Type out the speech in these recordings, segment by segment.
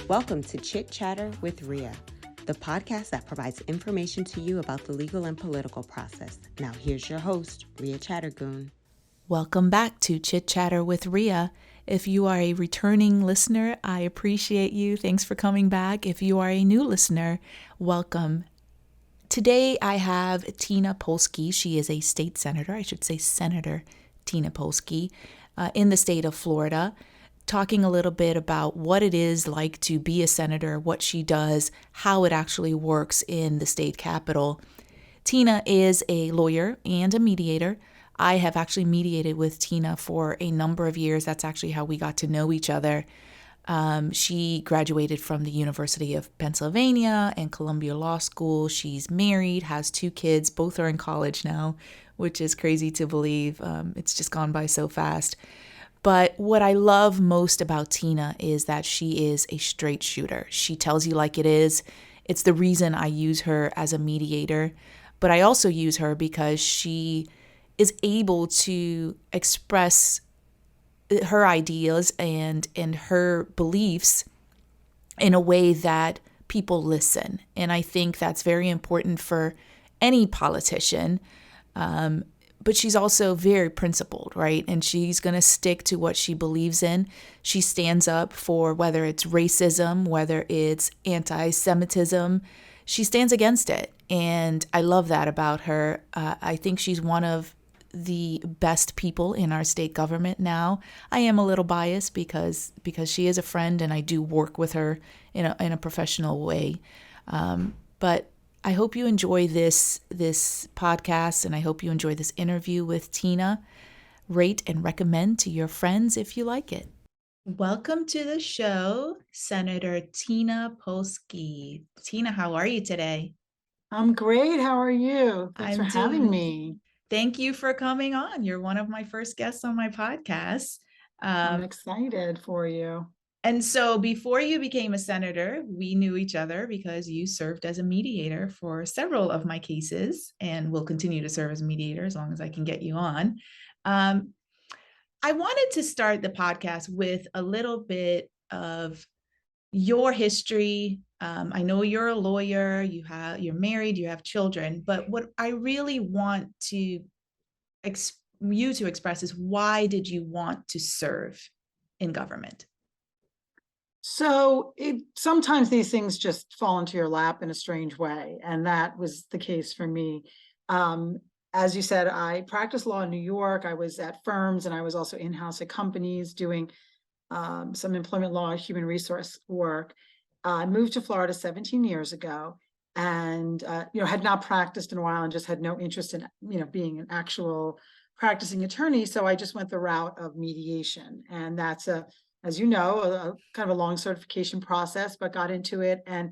Welcome to Chit Chatter with Ria, the podcast that provides information to you about the legal and political process. Now here's your host, Ria Chattergoon. Welcome back to Chit Chatter with Ria. If you are a returning listener, I appreciate you. Thanks for coming back. If you are a new listener, welcome. Today I have Tina Polsky. She is a state senator, I should say Senator Tina Polsky, in the state of Florida, talking a little bit about what it is like to be a senator, what she does, how it actually works in the state capitol. Tina is a lawyer and a mediator. I have actually mediated with Tina for a number of years. That's actually how we got to know each other. She graduated from the University of Pennsylvania and Columbia Law School. She's married, has 2 kids. Both are in college now, which is crazy to believe. It's just gone by so fast. But what I love most about Tina is that she is a straight shooter. She tells you like it is. It's the reason I use her as a mediator. But I also use her because she is able to express her ideas and her beliefs in a way that people listen. And I think that's very important for any politician. But she's also very principled, right? And she's going to stick to what she believes in. She stands up for whether it's racism, whether it's anti-Semitism. She stands against it. And I love that about her. I think she's one of the best people in our state government now. I am a little biased because she is a friend and I do work with her in a professional way. But I hope you enjoy this podcast, and I hope you enjoy this interview with Tina. Rate and recommend to your friends if you like it. Welcome to the show, Senator Tina Polsky. Tina, how are you today? I'm great. How are you? Thanks for having me. Thank you for coming on. You're one of my first guests on my podcast. I'm excited for you. And so before you became a senator, we knew each other because you served as a mediator for several of my cases and will continue to serve as a mediator as long as I can get you on. I wanted to start the podcast with a little bit of your history. I know you're a lawyer, you're married, you have children, but what I really want you to express is, why did you want to serve in government? So sometimes these things just fall into your lap in a strange way. And that was the case for me. As you said, I practiced law in New York. I was at firms and I was also in-house at companies doing some employment law, human resource work. I moved to Florida 17 years ago and, had not practiced in a while and just had no interest in, being an actual practicing attorney. So I just went the route of mediation. And that's as you know, a kind of a long certification process, but got into it and,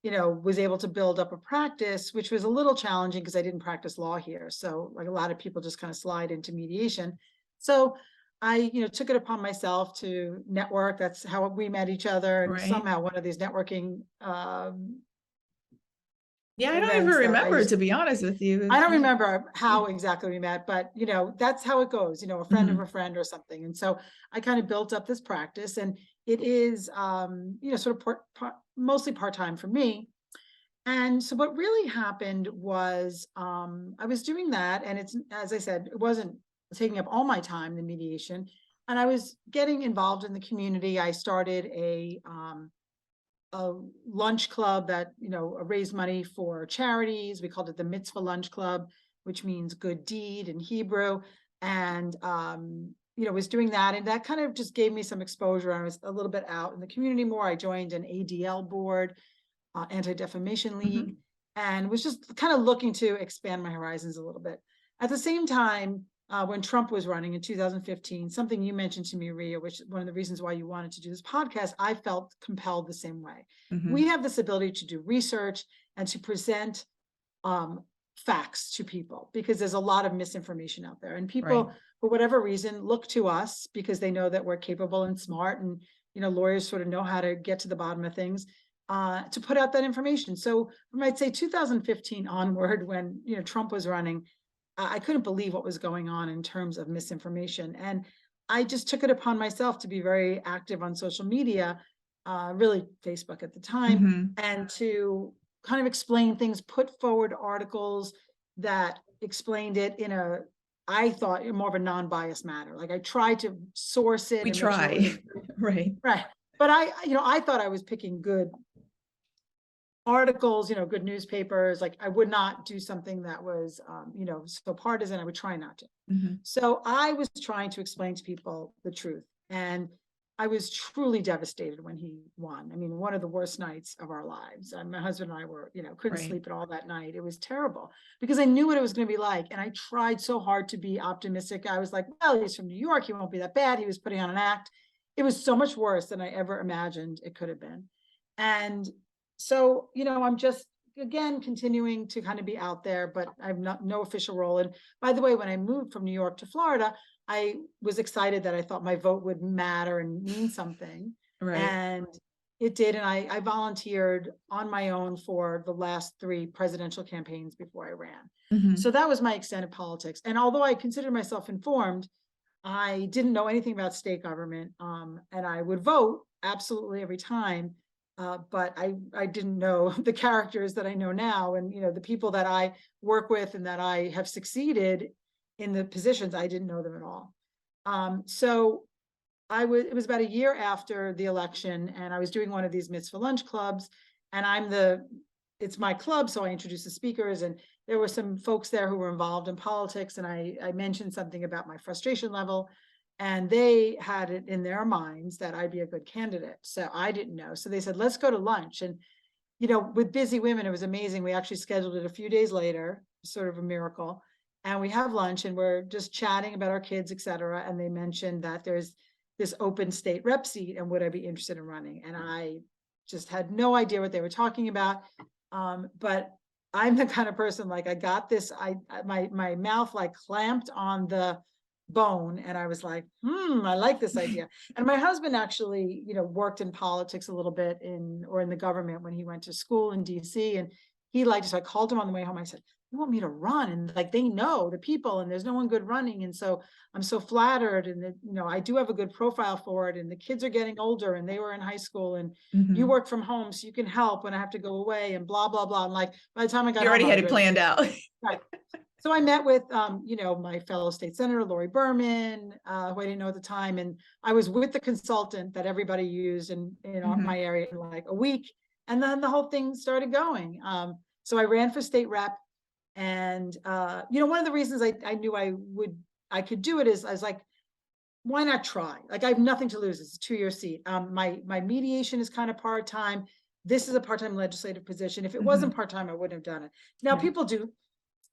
was able to build up a practice, which was a little challenging because I didn't practice law here. So like a lot of people just kind of slide into mediation. So I, took it upon myself to network. That's how we met each other. And somehow one of these networking I don't even remember, to be honest with you. I don't remember how exactly we met, but that's how it goes, a friend of a friend or something. And so I kind of built up this practice, and it is sort of mostly part-time for me. And so what really happened was I was doing that, and it's, as I said, it wasn't taking up all my time, the mediation, and I was getting involved in the community. I started a lunch club that raised money for charities. We called it the Mitzvah Lunch Club, which means good deed in Hebrew, and was doing that, and that kind of just gave me some exposure. I was a little bit out in the community more. I joined an ADL board, Anti-Defamation League, and was just kind of looking to expand my horizons a little bit. At the same time, when Trump was running in 2015, something you mentioned to me, Ria, which is one of the reasons why you wanted to do this podcast, I felt compelled the same way. We have this ability to do research and to present facts to people because there's a lot of misinformation out there, and people, for whatever reason, look to us because they know that we're capable and smart, and lawyers sort of know how to get to the bottom of things, to put out that information. So from, I'd say, 2015 onward, when Trump was running, I couldn't believe what was going on in terms of misinformation. And I just took it upon myself to be very active on social media really Facebook at the time, Mm-hmm. and to kind of explain things, put forward articles that explained it in a, I thought, in more of a non-biased manner. Like I tried to source it We and make sure it was try. Right. right. But I thought I was picking good articles, good newspapers. Like I would not do something that was, so partisan. I would try not to. Mm-hmm. So I was trying to explain to people the truth. And I was truly devastated when he won. I mean, one of the worst nights of our lives. My husband and I were, couldn't Right. sleep at all that night. It was terrible because I knew what it was going to be like. And I tried so hard to be optimistic. I was like, well, he's from New York. He won't be that bad. He was putting on an act. It was so much worse than I ever imagined it could have been. And so, I'm just, again, continuing to kind of be out there, but I've no official role. And by the way, when I moved from New York to Florida, I was excited that I thought my vote would matter and mean something. Right. And it did. And I volunteered on my own for the last 3 presidential campaigns before I ran. Mm-hmm. So that was my extent of politics. And although I considered myself informed, I didn't know anything about state government. And I would vote absolutely every time. But I didn't know the characters that I know now, and the people that I work with and that I have succeeded in the positions, I didn't know them at all. So it was about a year after the election, and I was doing one of these mitzvah lunch clubs, and it's my club, so I introduced the speakers, and there were some folks there who were involved in politics, and I mentioned something about my frustration level. And they had it in their minds that I'd be a good candidate. So I didn't know. So they said, let's go to lunch. And, with busy women, it was amazing. We actually scheduled it a few days later, sort of a miracle. And we have lunch and we're just chatting about our kids, et cetera. And they mentioned that there's this open state rep seat and would I be interested in running? And I just had no idea what they were talking about. But I'm the kind of person, like I got this, my mouth like clamped on the bone, and I was like, I like this idea. And my husband actually, worked in politics a little bit in the government when he went to school in DC, and he liked it. So I called him on the way home. I said, you want me to run? And like, they know the people and there's no one good running. And so I'm so flattered, and I do have a good profile for it, and the kids are getting older and they were in high school, and Mm-hmm. you work from home so you can help when I have to go away, and blah, blah, blah. And like, by the time I got You already home, had it planned out. Right. So I met with, my fellow state senator, Lori Berman, who I didn't know at the time. And I was with the consultant that everybody used in my area in like a week. And then the whole thing started going. So I ran for state rep. And, one of the reasons I knew I could do it is I was like, why not try? Like I have nothing to lose. It's a 2-year seat. My mediation is kind of part-time. This is a part-time legislative position. If it wasn't part-time, I wouldn't have done it. Now people do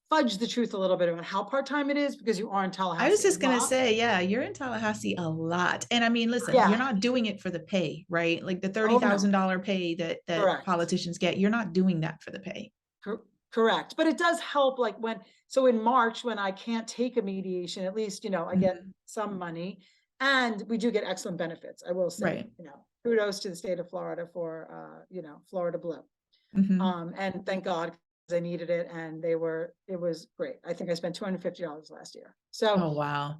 fudge the truth a little bit about how part-time it is because you are in Tallahassee. I was just going to say, yeah, you're in Tallahassee a lot. And I mean, listen, you're not doing it for the pay, right? Like the $30,000 pay that politicians get, you're not doing that for the pay. Correct. But it does help, like so in March, when I can't take a mediation, at least, I get some money, and we do get excellent benefits. I will say, kudos to the state of Florida for, Florida Blue. And thank God, I needed it, and it was great. I think I spent $250 last year. So, oh, wow.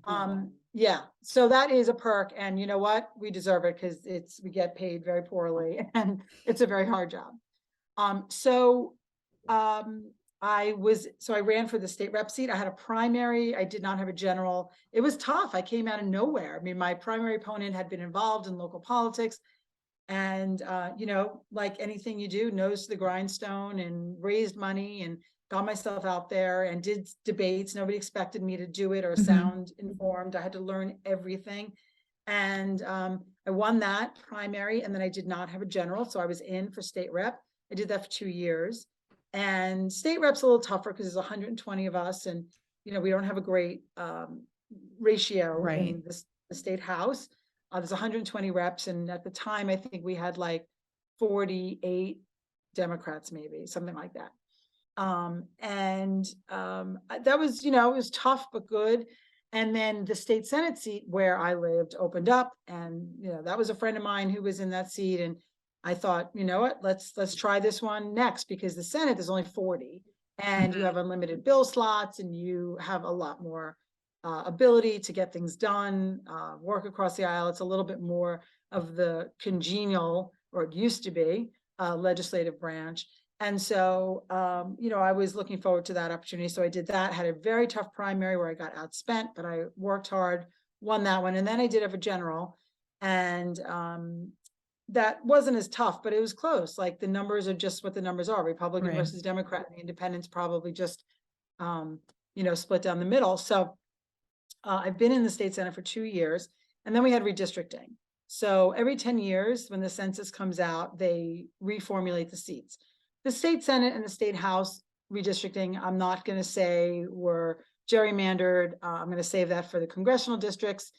Yeah, so that is a perk, and you know what? We deserve it because we get paid very poorly and it's a very hard job. I ran for the state rep seat. I had a primary. I did not have a general. It was tough. I came out of nowhere. I mean, my primary opponent had been involved in local politics, and like anything you do, nose to the grindstone, and raised money and got myself out there and did debates. Nobody expected me to do it or sound informed. I had to learn everything. And I won that primary, and then I did not have a general, so I was in for state rep. I did that for 2 years. And state rep's a little tougher because there's 120 of us, and we don't have a great ratio in the state house. There's 120 reps, and at the time I think we had like 48 Democrats, maybe something like that. That was, it was tough but good. And then the state Senate seat where I lived opened up, and that was a friend of mine who was in that seat, and I thought, you know what, let's try this one next, because the Senate is only 40, and you have unlimited bill slots, and you have a lot more ability to get things done, work across the aisle. It's a little bit more of the congenial or it used to be, legislative branch. And so, I was looking forward to that opportunity. So I did that, had a very tough primary where I got outspent, but I worked hard, won that one. And then I did have a general, and that wasn't as tough, but it was close. Like the numbers are just what the numbers are, Republican Right. versus Democrat. And the independents probably just, split down the middle. So I've been in the state senate for 2 years, and then we had redistricting. So every 10 years, when the census comes out, they reformulate the seats. The state senate and the state house redistricting, I'm not going to say were gerrymandered. I'm going to save that for the congressional districts.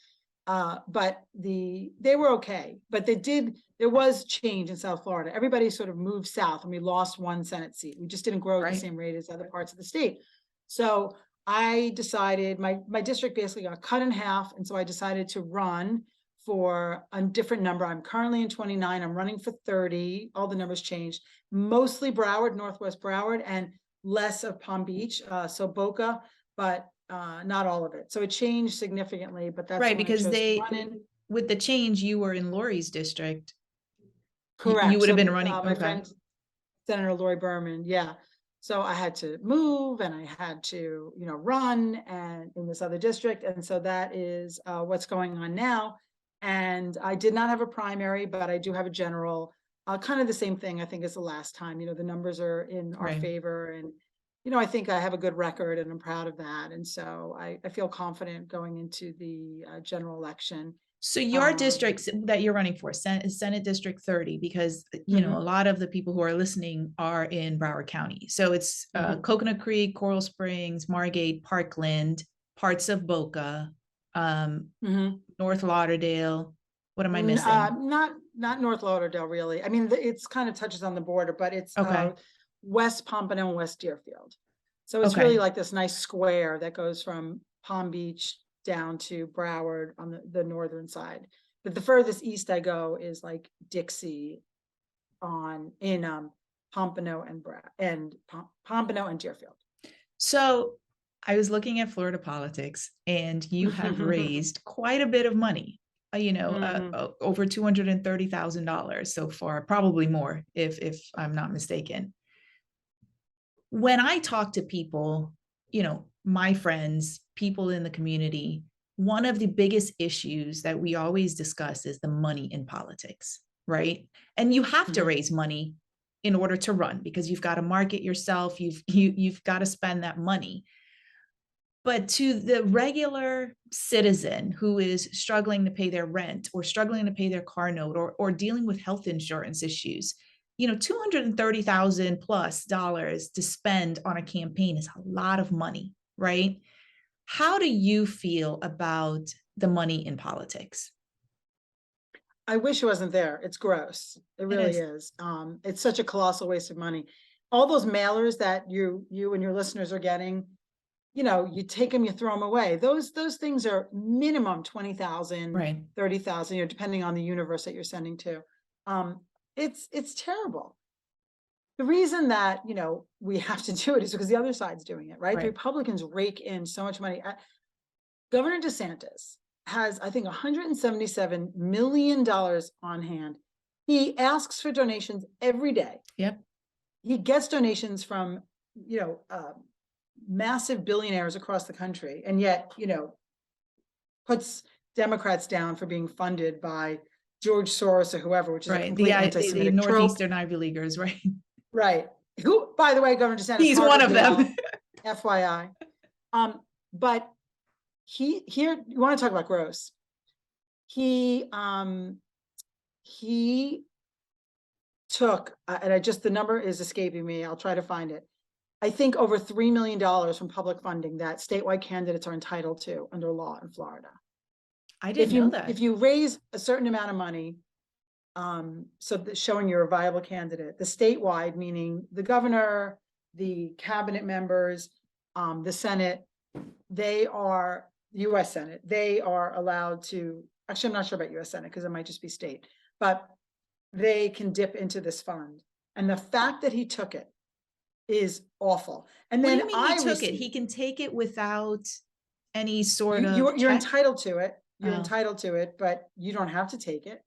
But they were okay. But there was change in South Florida. Everybody sort of moved south, and we lost one Senate seat. We just didn't grow at the same rate as other parts of the state. So I decided my district basically got cut in half. And so I decided to run for a different number. I'm currently in 29. I'm running for 30. All the numbers changed, mostly Broward, Northwest Broward, and less of Palm Beach. So Boca, but not all of it. So it changed significantly, but that's Right, when I because chose to run in. with the change, you were in Lori's district. You Correct. would have So, been running. my Okay. friend, Senator Lori Berman. Yeah. So I had to move, and I had to, run and in this other district. And so that is what's going on now. And I did not have a primary, but I do have a general, kind of the same thing, I think, as the last time. The numbers are in our Right. favor, and, I think I have a good record, and I'm proud of that. And so I feel confident going into the general election. So your districts that you're running for, Senate District 30, because a lot of the people who are listening are in Broward County. So it's Coconut Creek, Coral Springs, Margate, Parkland, parts of Boca, North Lauderdale. What am I missing? Not North Lauderdale, really. I mean, it's kind of touches on the border, but it's West Pompano and West Deerfield. So it's really like this nice square that goes from Palm Beach down to Broward on the northern side. But the furthest east I go is like Dixie in Pompano and Pompano and Deerfield. So I was looking at Florida politics, and you have raised quite a bit of money, over $230,000 so far, probably more if I'm not mistaken. When I talk to people, my friends, people in the community, one of the biggest issues that we always discuss is the money in politics, right? And you have to raise money in order to run, because you've got to market yourself, you've got to spend that money. But to the regular citizen who is struggling to pay their rent, or struggling to pay their car note, or dealing with health insurance issues, $230,000 plus to spend on a campaign is a lot of money, right? How do you feel about the money in politics? I wish it wasn't there. It's gross. It really is. It's such a colossal waste of money. All those mailers that you and your listeners are getting, you take them, you throw them away. Those things are minimum 20,000, right, 30,000, depending on the universe that you're sending to. It's terrible. The reason that, we have to do it is because the other side's doing it, right? The Republicans rake in so much money. Governor DeSantis has, I think, $177 million on hand. He asks for donations every day. Yep. He gets donations from, massive billionaires across the country, and yet, puts Democrats down for being funded by George Soros or whoever, which is a complete anti-Semitic the trope. Northeastern Ivy Leaguers, right? Right. Who, by the way, Governor DeSantis, he's one of them. FYI. But here, you want to talk about gross. He took, and the number is escaping me. I'll try to find it. I think over $3 million from public funding that statewide candidates are entitled to under law in Florida. I didn't know that. If you raise a certain amount of money, showing you're a viable candidate, the statewide, meaning the governor, the cabinet members, the Senate, U.S. Senate, they are allowed to, actually, I'm not sure about U.S. Senate because it might just be state, but they can dip into this fund. And the fact that he took it is awful. And what then do you mean he took it? He can take it without any sort of you're entitled to it. You're Oh. entitled to it, but you don't have to take it.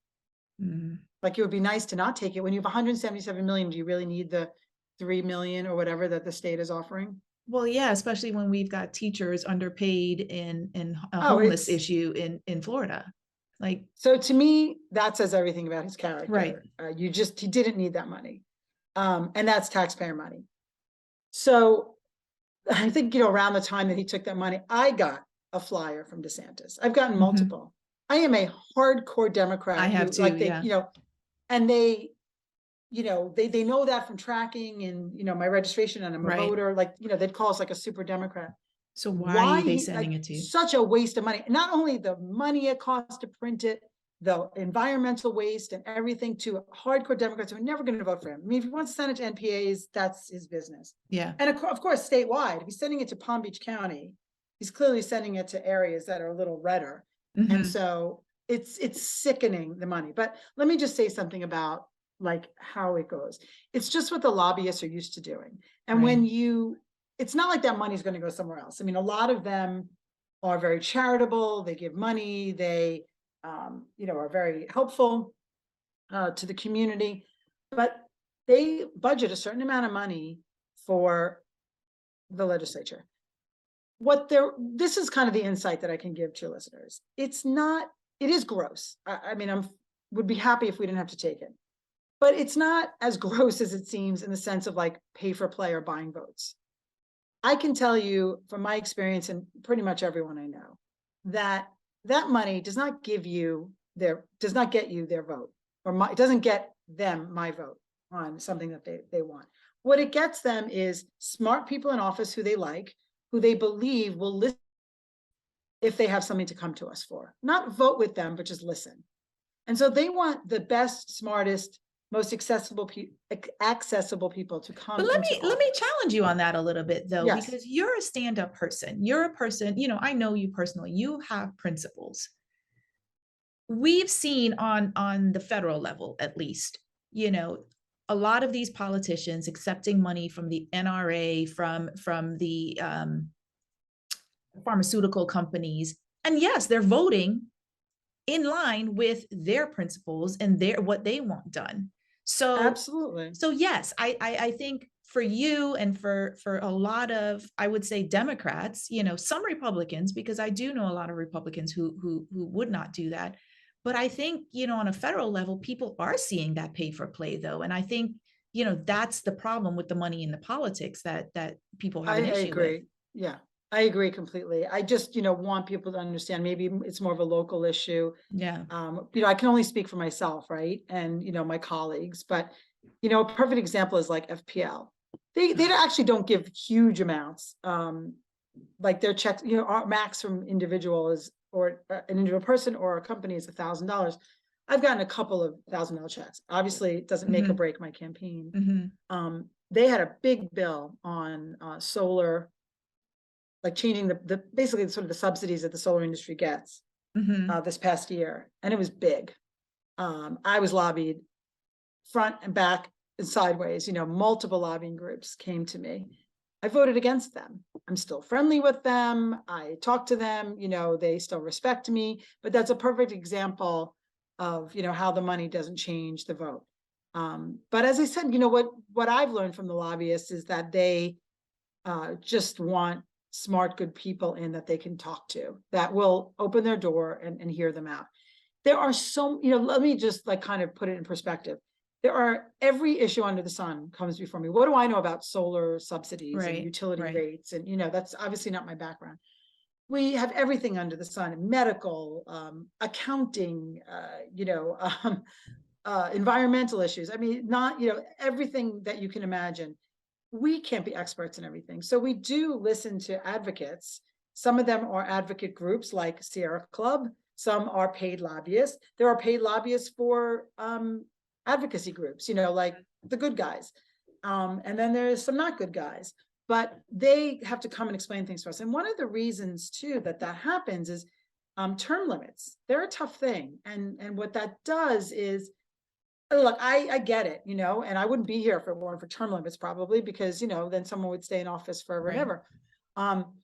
Mm. Like, it would be nice to not take it. When you have 177 million, do you really need the 3 million or whatever that the state is offering? Well, yeah, especially when we've got teachers underpaid in a Oh, homeless it's issue in Florida. Like, so, to me, that says everything about his right. character. He didn't need that money. And that's taxpayer money. So I think, around the time that he took that money, I got a flyer from DeSantis. I've gotten Mhm. multiple. I am a hardcore I Democrat have who, too, like, yeah. and they know that from tracking and, my registration, and I'm a Right. voter, like, they'd call us like a super Democrat. So why Why are they like, sending it to you? such a waste of money? Not only the money it costs to print it, the environmental waste and everything, to hardcore Democrats who are never going to vote for him. I mean, if he wants to send it to NPAs, that's his business. Yeah. And of course, statewide, if he's sending it to Palm Beach County, he's clearly sending it to areas that are a little redder. And Mhm. so it's sickening, the money. But let me just say something about, like, how it goes. It's just what the lobbyists are used to doing. And Right. it's not like that money's going to go somewhere else. I mean, a lot of them are very charitable. They give money. They, are very helpful to the community, but they budget a certain amount of money for the legislature. This is kind of the insight that I can give to your listeners. It is gross. I mean, would be happy if we didn't have to take it, but it's not as gross as it seems, in the sense of, like, pay for play or buying votes. I can tell you from my experience, and pretty much everyone I know, that that money does not get you their vote, or it doesn't get them my vote on something that they want. What it gets them is smart people in office who they like, who they believe will listen if they have something to come to us for. Not vote with them, but just listen. And so they want the best, smartest, most accessible people to But come let into me let me office. challenge you on that a little bit though, Yes, because you're a stand-up person. You're a person, I know you personally. You have principles. We've seen on the federal level, at least, you know, a lot of these politicians accepting money from the NRA, from the pharmaceutical companies, and yes, they're voting in line with their principles and their what they want done. So absolutely. so yes, I think for you and for a lot of, I would say, Democrats, some Republicans, because I do know a lot of Republicans who would not do that. But I think, on a federal level, people are seeing that pay for play though. And I think, that's the problem with the money in the politics that people have I an issue with. agree. Yeah, I agree completely. I just, want people to understand, maybe it's more of a local issue. Yeah. I can only speak for myself, right? And, my colleagues, but, a perfect example is like FPL. They actually don't give huge amounts. Like, their checks, our max from individual is, or an individual person or a company, is $1,000. I've gotten a couple of $1,000 checks. Obviously, it doesn't make or Hmm. break my campaign. Hmm. They had a big bill on solar, like changing the basically sort of the subsidies that the solar industry gets Hmm. this past year, and it was big. I was lobbied front and back and sideways. Multiple lobbying groups came to me. I voted against them. I'm still friendly with them. I talk to them. They still respect me. But that's a perfect example of how the money doesn't change the vote. But as I said, what I've learned from the lobbyists is that they just want smart, good people in that they can talk to, that will open their door and hear them out. There are let me just, like, kind of put it in perspective. Every issue under the sun comes before me. What do I know about solar subsidies and Right. utility Right. rates? And, that's obviously not my background. We have everything under the sun: medical, accounting, environmental issues. I mean, not, everything that you can imagine. We can't be experts in everything. So we do listen to advocates. Some of them are advocate groups like Sierra Club. Some are paid lobbyists. There are paid lobbyists for advocacy groups, like the good guys. And then there's some not good guys, but they have to come and explain things to us. And one of the reasons too that happens is term limits. They're a tough thing. And what that does is, look, I get it, and I wouldn't be here if it weren't for term limits, probably, because, then someone would stay in office forever and Right. ever. Um,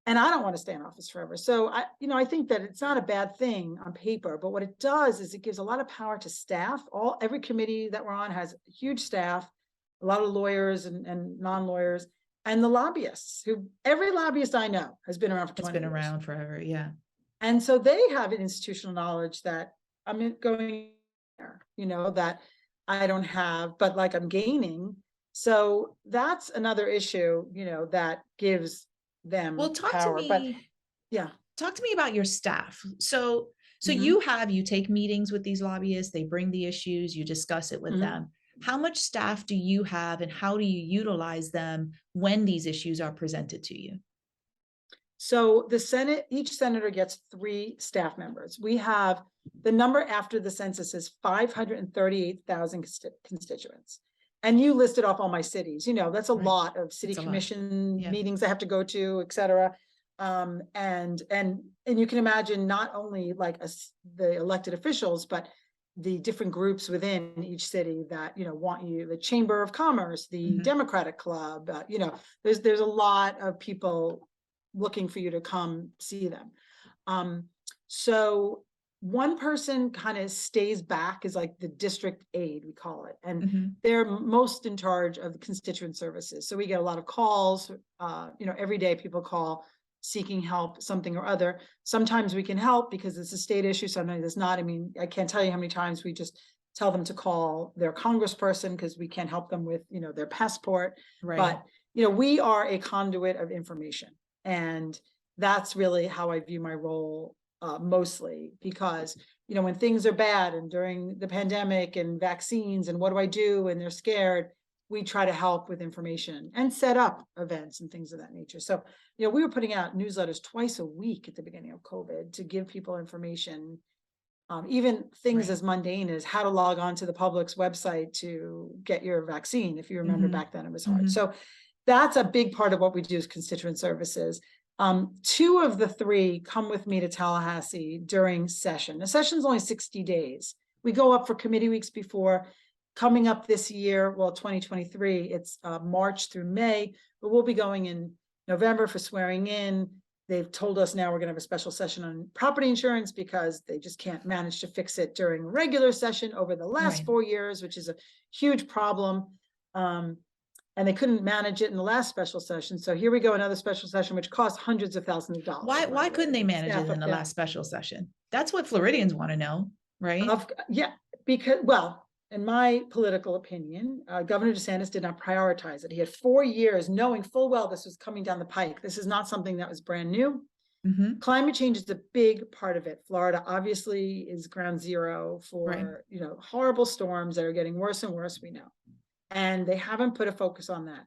And I don't want to stay in office forever. So I think that it's not a bad thing on paper, but what it does is it gives a lot of power to staff. Every committee that we're on has a huge staff, a lot of lawyers and non-lawyers, and the lobbyists, who every lobbyist I know has been around for 20 It's been years. around forever. Yeah. And so they have an institutional knowledge that I'm going there, that I don't have, but like I'm gaining. So that's another issue, that gives them Well, power. But yeah. talk to me about your staff. So Mhm. you take meetings with these lobbyists, they bring the issues, you discuss it with Mhm. them. How much staff do you have and how do you utilize them when these issues are presented to you? So the Senate, each senator gets 3 staff members. We have the number after the census is 538,000 constituents. And you listed off all my cities, that's a Right. lot of city It's a lot. commission Yeah. meetings I have to go to, et cetera. And you can imagine not only like the elected officials, but the different groups within each city that, want you, the Chamber of Commerce, the Mhm. Democratic Club, there's a lot of people looking for you to come see them. So one person kind of stays back is like the district aide, we call it, and Mhm. they're most in charge of the constituent services. So we get a lot of calls, every day people call seeking help, something or other. Sometimes we can help because it's a state issue. Sometimes it's not. I mean, I can't tell you how many times we just tell them to call their congressperson because we can't help them with, their passport. Right. But, we are a conduit of information. And that's really how I view my role mostly, because, when things are bad and during the pandemic and vaccines and what do I do and they're scared, we try to help with information and set up events and things of that nature. So, we were putting out newsletters twice a week at the beginning of COVID to give people information, even things Right. as mundane as how to log on to the Publix website to get your vaccine. If you remember, Mhm. back then it was hard. Mhm. So that's a big part of what we do as constituent services. 2 of the 3 come with me to Tallahassee during session. The session's only 60 days. We go up for committee weeks before. Coming up this year, well, 2023, it's March through May, but we'll be going in November for swearing in. They've told us now we're going to have a special session on property insurance because they just can't manage to fix it during regular session over the last Right. 4 years, which is a huge problem. And they couldn't manage it in the last special session. So here we go, another special session, which costs hundreds of thousands of dollars. Why couldn't they manage it in the Yeah. last special session? That's what Floridians want to know, right? Yeah, because, well, in my political opinion, Governor DeSantis did not prioritize it. He had 4 years knowing full well this was coming down the pike. This is not something that was brand new. Mhm. Climate change is a big part of it. Florida obviously is ground zero Right. for, horrible storms that are getting worse and worse, we know. And they haven't put a focus on that.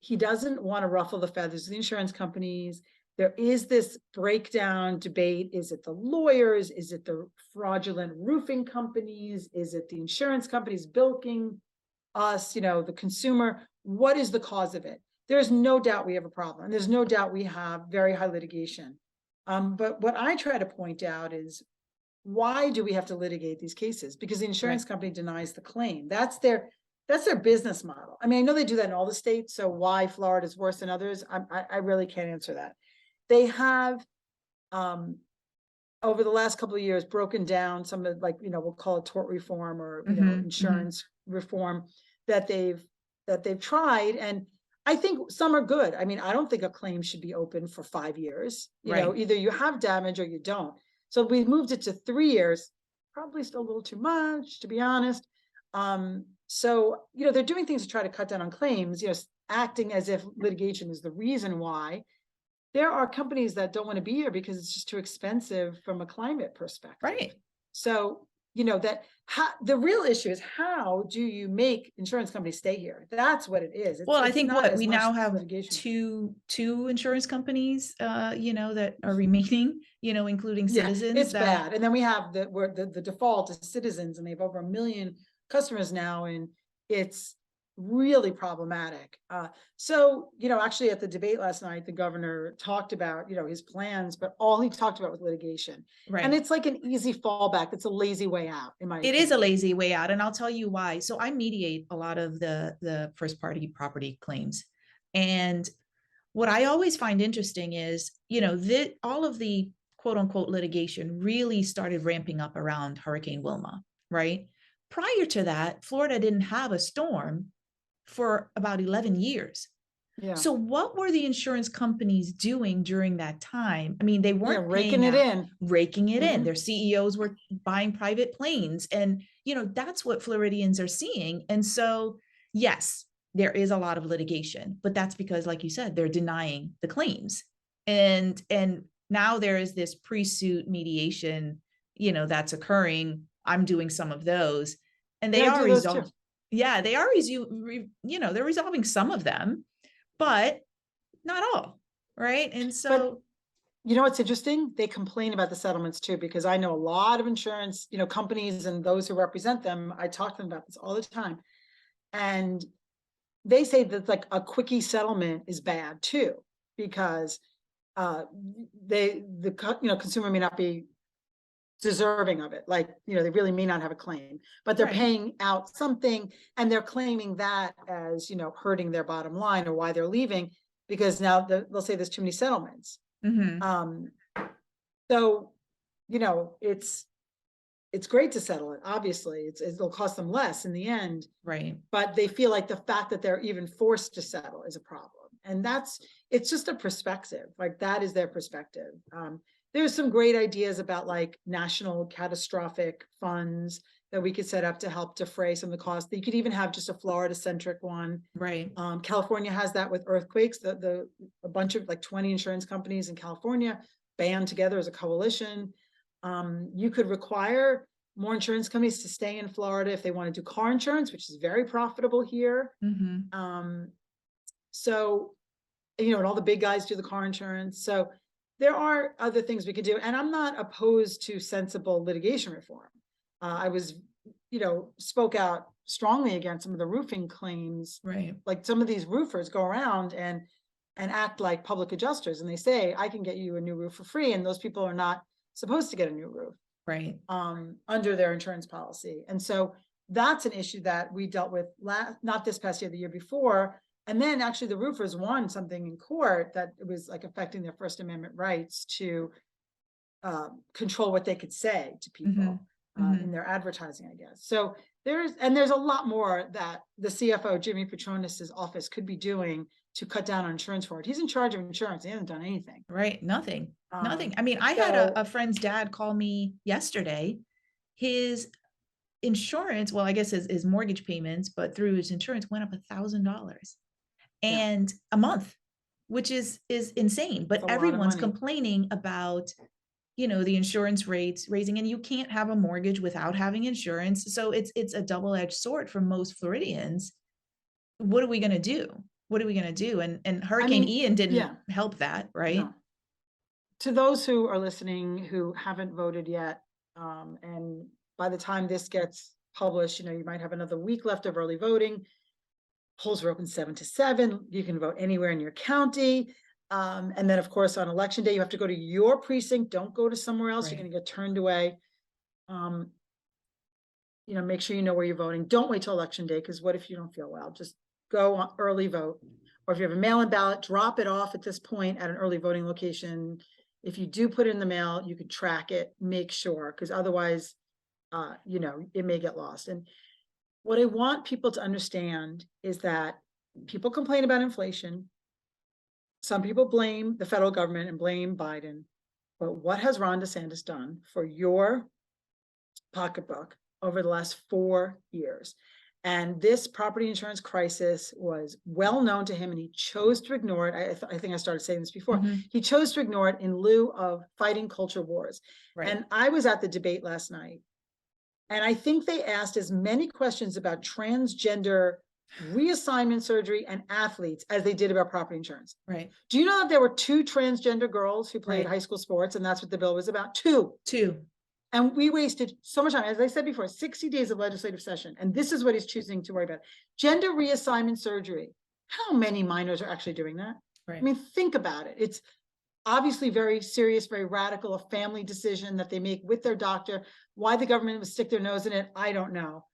He doesn't want to ruffle the feathers of the insurance companies. There is this breakdown debate. Is it the lawyers? Is it the fraudulent roofing companies? Is it the insurance companies bilking us, the consumer? What is the cause of it? There's no doubt we have a problem. And there's no doubt we have very high litigation. But what I try to point out is, why do we have to litigate these cases? Because the insurance company denies the claim. That's their business model. I mean, I know they do that in all the states. So why Florida is worse than others, I really can't answer that. They have, over the last couple of years, broken down some of, like, we'll call it tort reform or, insurance reform that they've tried. And I think some are good. I mean, I don't think a claim should be open for 5 years. Either you have damage or you don't. So we moved it to 3 years, probably still a little too much, to be honest. So, they're doing things to try to cut down on claims, acting as if litigation is the reason why. There are companies that don't want to be here because it's just too expensive from a climate perspective. Right. So, the real issue is, how do you make insurance companies stay here? That's what it is. Well, I it's think not as we much now have litigation. two insurance companies, that are remaining, including Citizens. It's bad. And then we have the default is Citizens, and they have over 1 million customers now, and it's really problematic. So, actually at the debate last night, the governor talked about, his plans, but all he talked about was litigation. Right. And it's like an easy fallback. It's a lazy way out, in my opinion. It is a lazy way out, and I'll tell you why. So I mediate a lot of the first party property claims, and what I always find interesting is, all of the quote unquote litigation really started ramping up around Hurricane Wilma, right? Prior to that, Florida didn't have a storm for about 11 years. Yeah. So what were the insurance companies doing during that time? I mean, they weren't raking it in. raking it in. Mhm. Their CEOs were buying private planes. And, that's what Floridians are seeing. And so, yes, there is a lot of litigation, but that's because, like you said, they're denying the claims. And now there is this pre-suit mediation, that's occurring. I'm doing some of those, and they Yeah, I are do those too. resolved. Yeah, they are, they're resolving some of them, but not all, right? And But so, you know what's interesting? They complain about the settlements too, because I know a lot of insurance, companies and those who represent them. I talk to them about this all the time. And they say that like a quickie settlement is bad too, because consumer may not be deserving of it. Like, they really may not have a claim, but they're right. paying out something and they're claiming that as, hurting their bottom line or why they're leaving, because now they'll say there's too many settlements. Mm-hmm. So, it's great to settle it. Obviously, it'll cost them less in the end, Right. but they feel like the fact that they're even forced to settle is a problem. And it's just a perspective. Like, that is their perspective. There's some great ideas about like national catastrophic funds that we could set up to help defray some of the costs. You could even have just a Florida centric one. Right. California has that with earthquakes. A bunch of like 20 insurance companies in California band together as a coalition. You could require more insurance companies to stay in Florida if they want to do car insurance, which is very profitable here. Mm-hmm. So, and all the big guys do the car insurance. So there are other things we could do. And I'm not opposed to sensible litigation reform. I was, spoke out strongly against some of the roofing claims. Right. Like, some of these roofers go around and act like public adjusters, and they say, I can get you a new roof for free. And those people are not supposed to get a new roof. Right. Under their insurance policy. And so that's an issue that we dealt with not this past year, the year before. And then actually the roofers won something in court that it was like affecting their First Amendment rights to control what they could say to people in their advertising, I guess. So there's a lot more that the CFO, Jimmy Petronis's office, could be doing to cut down on insurance fraud. He's in charge of insurance. He hasn't done anything. Right. Nothing. I mean, I had a friend's dad call me yesterday. His insurance, well, I guess his mortgage payments, but through his insurance went up $1,000 and a month, which is insane. But everyone's complaining about, the insurance rates raising, and you can't have a mortgage without having insurance. So it's a double-edged sword for most Floridians. What are we going to do? And Hurricane Ian didn't help that, right? No. To those who are listening who haven't voted yet, and by the time this gets published, you might have another week left of early voting. Polls are open 7 to 7. You can vote anywhere in your county. And then, of course, on election day, you have to go to your precinct. Don't go to somewhere else. Right. You're going to get turned away. Make sure you know where you're voting. Don't wait till election day, because what if you don't feel well? Just go on early vote. Or if you have a mail-in ballot, drop it off at this point at an early voting location. If you do put it in the mail, you could track it, make sure, because otherwise, it may get lost. And what I want people to understand is that people complain about inflation. Some people blame the federal government and blame Biden. But what has Ron DeSantis done for your pocketbook over the last 4 years? And this property insurance crisis was well known to him, and he chose to ignore it. I think I started saying this before. He chose to ignore it in lieu of fighting culture wars. Right. And I was at the debate last night, and I think they asked as many questions about transgender reassignment surgery and athletes as they did about property insurance. Right. Do you know that there were 2 transgender girls who played high school sports, and that's what the bill was about? 2. And we wasted so much time. As I said before, 60 days of legislative session. And this is what he's choosing to worry about. Gender reassignment surgery. How many minors are actually doing that? Right. I mean, think about it. It's obviously very serious, very radical, a family decision that they make with their doctor. Why the government would stick their nose in it, I don't know.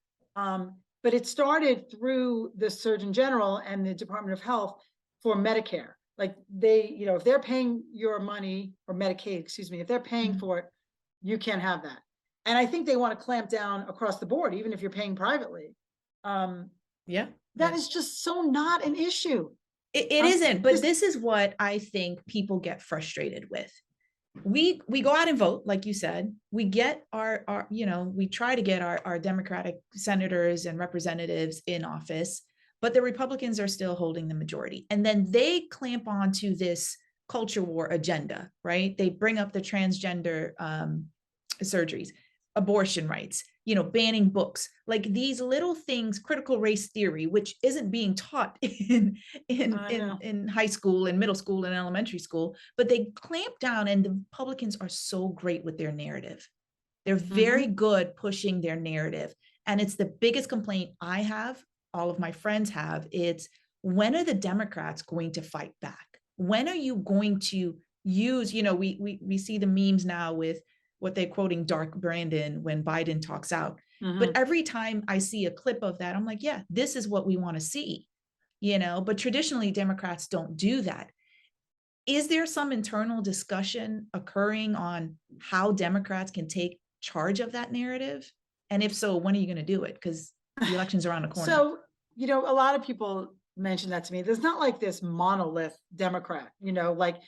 But it started through the Surgeon General and the Department of Health for Medicare. Like they, if they're paying your money or Medicaid, excuse me, if they're paying for it, you can't have that. And I think they want to clamp down across the board, even if you're paying privately. Yeah. That is just so not an issue. It isn't, but this is what I think people get frustrated with. We go out and vote, like you said. We get our we try to get our Democratic senators and representatives in office, but the Republicans are still holding the majority. And then they clamp onto this culture war agenda, right? They bring up the transgender surgeries, abortion rights, banning books, like these little things, critical race theory, which isn't being taught in high school and middle school and elementary school, but they clamp down, and the Republicans are so great with their narrative. They're very good pushing their narrative. And it's the biggest complaint I have, all of my friends have. It's, when are the Democrats going to fight back? When are you going to use, we see the memes now with what they're quoting Dark Brandon when Biden talks out. But every time I see a clip of that, I'm like, yeah, this is what we want to see, but traditionally Democrats don't do that. Is there some internal discussion occurring on how Democrats can take charge of that narrative? And if so, when are you going to do it? Because the election's around the corner. So, a lot of people mention that to me. There's not like this monolith Democrat, like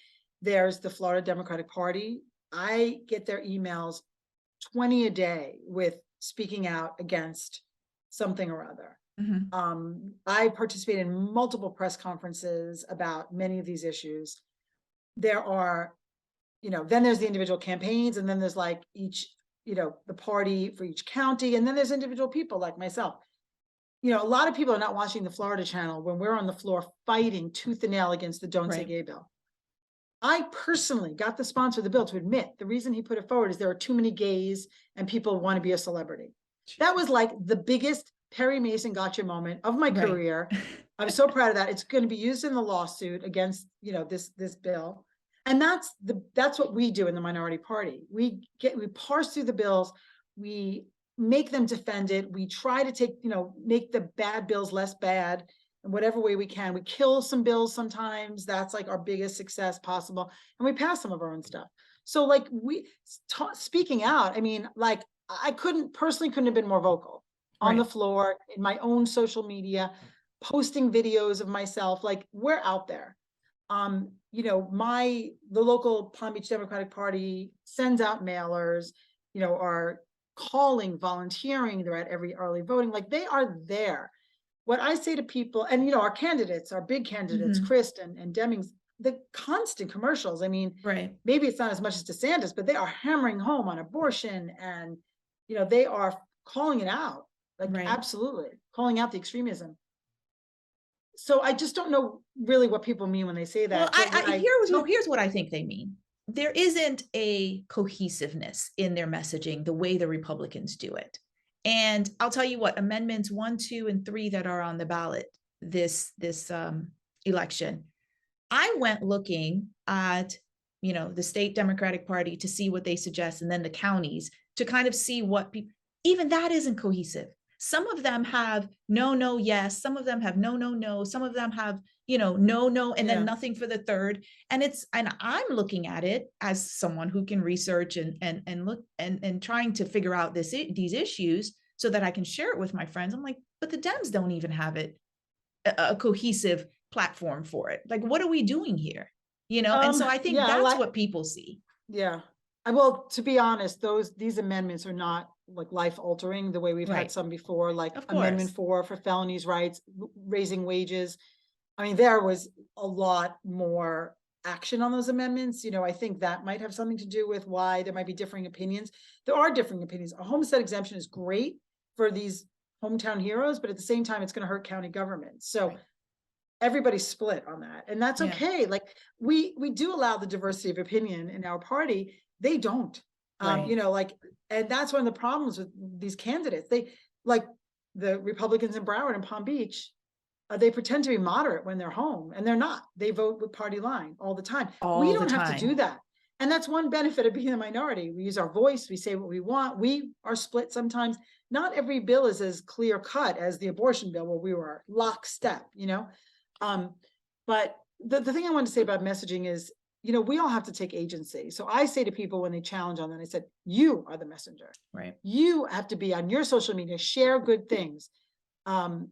there's the Florida Democratic Party. I get their emails 20 a day with speaking out against something or other. I participate in multiple press conferences about many of these issues. There are, then there's the individual campaigns, and then there's like each, the party for each county, and then there's individual people like myself. A lot of people are not watching the Florida channel when we're on the floor fighting tooth and nail against the Don't Say Gay bill. I personally got the sponsor of the bill to admit the reason he put it forward is there are too many gays and people want to be a celebrity. That was like the biggest Perry Mason gotcha moment of my career. I'm so proud of that. It's going to be used in the lawsuit against, this bill. And that's what we do in the minority party. We parse through the bills. We make them defend it. We try to make the bad bills less bad in whatever way we can. We kill some bills sometimes. That's like our biggest success possible. And we pass some of our own stuff. So like speaking out, I mean, like I couldn't have been more vocal on the floor, in my own social media, posting videos of myself. Like we're out there. The local Palm Beach Democratic Party sends out mailers, are calling, volunteering. They're at every early voting. Like they are there. What I say to people, and our candidates, our big candidates, Christ and Demings, the constant commercials. I mean, maybe it's not as much as DeSantis, but they are hammering home on abortion, and they are calling it out, like absolutely calling out the extremism. So I just don't know really what people mean when they say that. Well, here's what I think they mean. There isn't a cohesiveness in their messaging the way the Republicans do it. And I'll tell you what, amendments 1, 2, and 3 that are on the ballot this election, I went looking at, the state Democratic Party to see what they suggest, and then the counties to kind of see what people, even that isn't cohesive. Some of them have no, yes. Some of them have no. Some of them have, no, and then nothing for the third. And I'm looking at it as someone who can research and look and trying to figure out these issues so that I can share it with my friends. I'm like, but the Dems don't even have a cohesive platform for it. Like, what are we doing here? And so I think that's what people see. Yeah. Well, to be honest, these amendments are not like life altering the way we've had some before, like Amendment 4 for felonies rights, raising wages. I mean, there was a lot more action on those amendments. I think that might have something to do with why there might be differing opinions. There are differing opinions. A homestead exemption is great for these hometown heroes, but at the same time, it's going to hurt county government. So everybody's split on that. And that's okay. Like we do allow the diversity of opinion in our party. They don't. And that's one of the problems with these candidates. They, like the Republicans in Broward and Palm Beach, they pretend to be moderate when they're home, and they're not. They vote with party line all the time. We don't have to do that. And that's one benefit of being a minority. We use our voice. We say what we want. We are split sometimes. Not every bill is as clear cut as the abortion bill, where we were lockstep, But the thing I want to say about messaging is, we all have to take agency. So I say to people when they challenge on that, I said, you are the messenger. Right. You have to be on your social media, share good things. You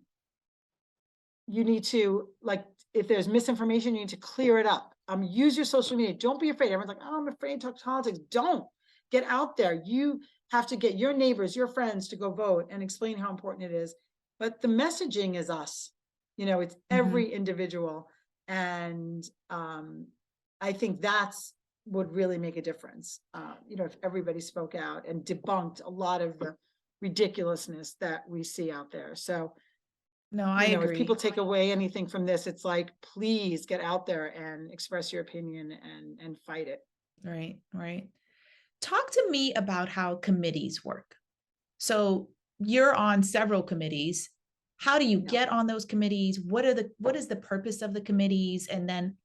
need to, like, if there's misinformation, you need to clear it up. Use your social media. Don't be afraid. Everyone's like, oh, I'm afraid to talk politics. Don't. Get out there. You have to get your neighbors, your friends to go vote and explain how important it is. But the messaging is us. It's every individual. And I think that's would really make a difference. If everybody spoke out and debunked a lot of the ridiculousness that we see out there. So, no, I agree. If people take away anything from this, it's like, please get out there and express your opinion and fight it. Right, right. Talk to me about how committees work. So you're on several committees. How do you get on those committees? What is the purpose of the committees? And then,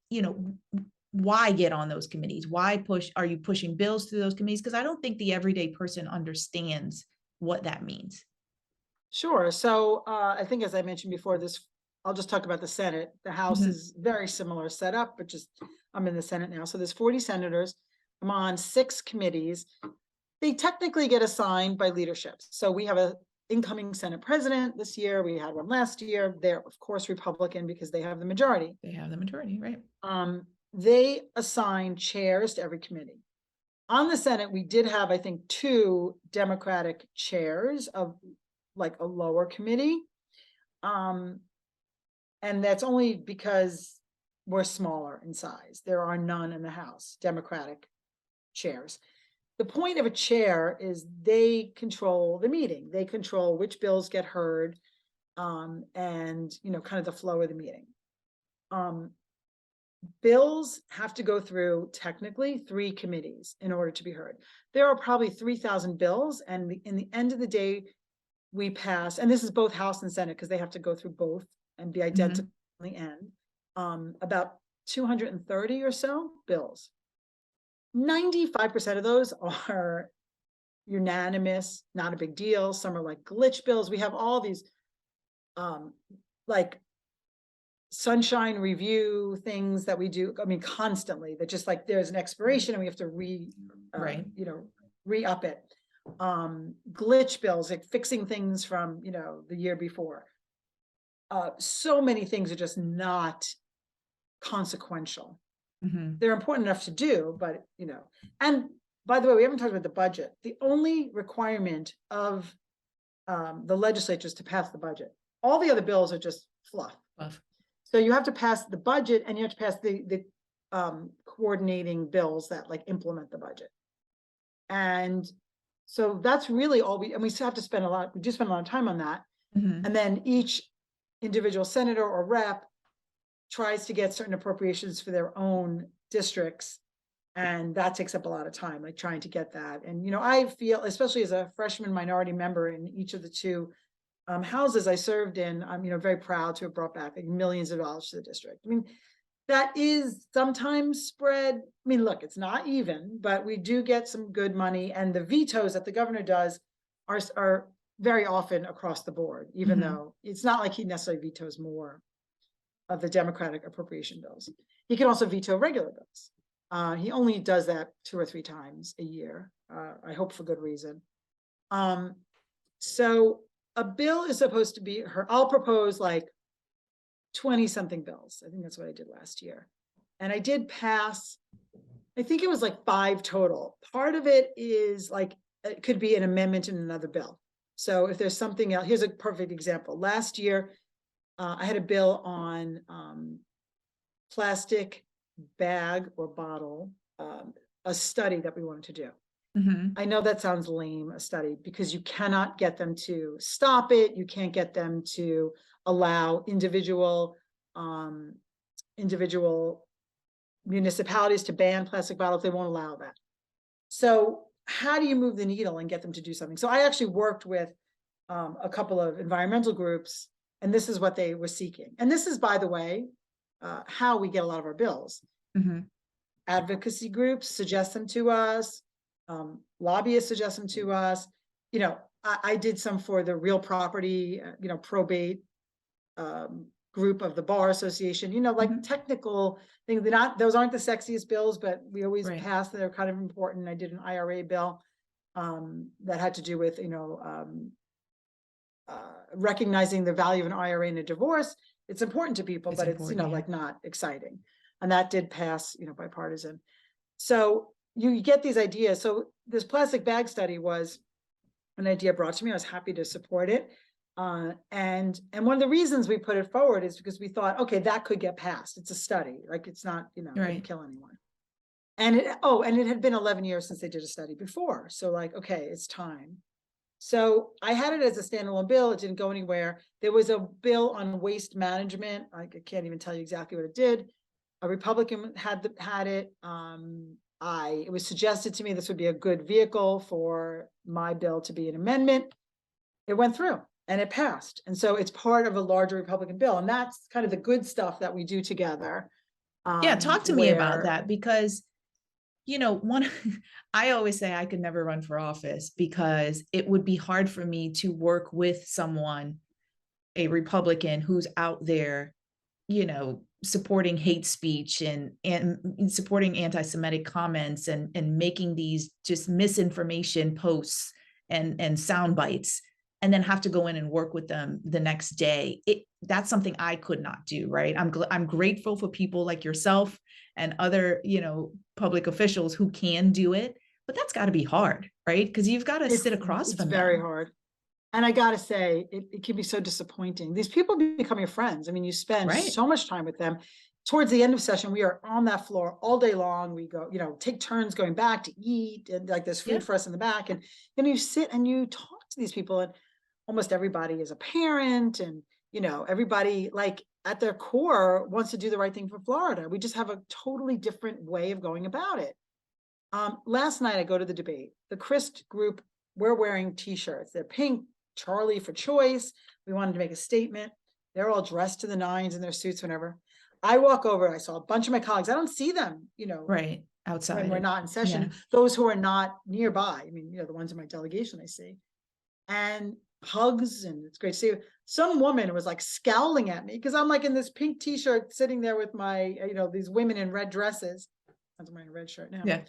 why get on those committees? Are you pushing bills through those committees? Because I don't think the everyday person understands what that means. Sure. So I think, as I mentioned before, I'll just talk about the Senate. The House is very similar setup, but I'm in the Senate now. So there's 40 senators. I'm on 6 committees. They technically get assigned by leadership. So we have a incoming Senate president this year. We had one last year. They're, of course, Republican because they have the majority. They have the majority, right? They assign chairs to every committee. On the Senate, we did have, I think, 2 Democratic chairs of like a lower committee. And that's only because we're smaller in size. There are none in the House, Democratic chairs. The point of a chair is they control the meeting. They control which bills get heard, and kind of the flow of the meeting. Bills have to go through technically 3 committees in order to be heard. There are probably 3,000 bills, and in the end of the day, we pass, and this is both House and Senate because they have to go through both and be identical in the end. About 230 or so bills. 95% of those are unanimous, not a big deal. Some are like glitch bills. We have all these like sunshine review things that we do, constantly, that just like there's an expiration and we have to re-up it. Glitch bills, like fixing things from, the year before. So many things are just consequential. They're important enough to do, but and by the way, we haven't talked about the budget. The only requirement of the legislature is to pass the budget. All the other bills are just fluff. So you have to pass the budget, and you have to pass the coordinating bills that like implement the budget. And so that's really all we still have to spend we do spend a lot of time on that. And then each individual senator or rep tries to get certain appropriations for their own districts. And that takes up a lot of time, like trying to get that. And, I feel, especially as a freshman minority member in each of the 2 houses I served in, I'm, very proud to have brought back like millions of dollars to the district. That is sometimes spread. Look, it's not even, but we do get some good money, and the vetoes that the governor does are very often across the board, even though it's not like he necessarily vetoes more of the Democratic appropriation bills. He can also veto regular bills. He only does that 2 or 3 times a year. I hope for good reason. So a bill is supposed to be heard. I'll propose like 20 something bills. I think that's what I did last year. And I did pass, I think it was like 5 total. Part of it is like, it could be an amendment in another bill. So if there's something else, here's a perfect example. Last year, I had a bill on plastic bag or bottle, a study that we wanted to do. I know that sounds lame, a study, because you cannot get them to stop it. You can't get them to allow individual municipalities to ban plastic bottles. They won't allow that. So how do you move the needle and get them to do something? So I actually worked with a couple of environmental groups, and this is what they were seeking. And this is, by the way, how we get a lot of our bills. Advocacy groups suggest them to us. Lobbyists suggest them to us. I did some for the real property, probate group of the Bar Association, you know, like technical things. Those aren't the sexiest bills, but we always Right. pass. They're kind of important. I did an IRA bill that had to do with, recognizing the value of an IRA in a divorce. It's important to people, It's but it's, important, yeah. like not exciting. And that did pass, bipartisan. So you get these ideas. So this plastic bag study was an idea brought to me. I was happy to support it. And one of the reasons we put it forward is because we thought, okay, that could get passed. It's a study, like it's not, going to Right. kill anyone. And it had been 11 years since they did a study before. So like, okay, it's time. So I had it as a standalone bill. It didn't go anywhere. There was a bill on waste management. I can't even tell you exactly what it did. A Republican had it. It was suggested to me this would be a good vehicle for my bill to be an amendment. It went through and it passed. And so it's part of a larger Republican bill. And that's kind of the good stuff that we do together. Yeah, talk to me about that, because I always say I could never run for office because it would be hard for me to work with someone, a Republican, who's out there, supporting hate speech and supporting anti-Semitic comments and making these just misinformation posts and sound bites, and then have to go in and work with them the next day. That's something I could not do, right? I'm grateful for people like yourself and other, public officials who can do it, but that's got to be hard, right? Because you've got to sit across from them. It's very hard. And I got to say, it can be so disappointing. These people become your friends. I mean, you spend so much time with them. Towards the end of session, we are on that floor all day long. We go, take turns going back to eat, and like there's food for us in the back. And you sit and you talk to these people, and almost everybody is a parent, and everybody, like at their core, wants to do the right thing for Florida. We just have a totally different way of going about it. Last night I go to the debate. The Christ group, we're wearing t-shirts. They're pink, Charlie for choice. We wanted to make a statement. They're all dressed to the nines in their suits. Whenever I walk over, I saw a bunch of my colleagues. I don't see them, right outside when we're not in session. Those who are not nearby, I mean, the ones in my delegation I see, and hugs, and it's great to see you. Some woman was like scowling at me because I'm like in this pink t-shirt sitting there with my, these women in red dresses. I'm wearing a red shirt now. Yeah.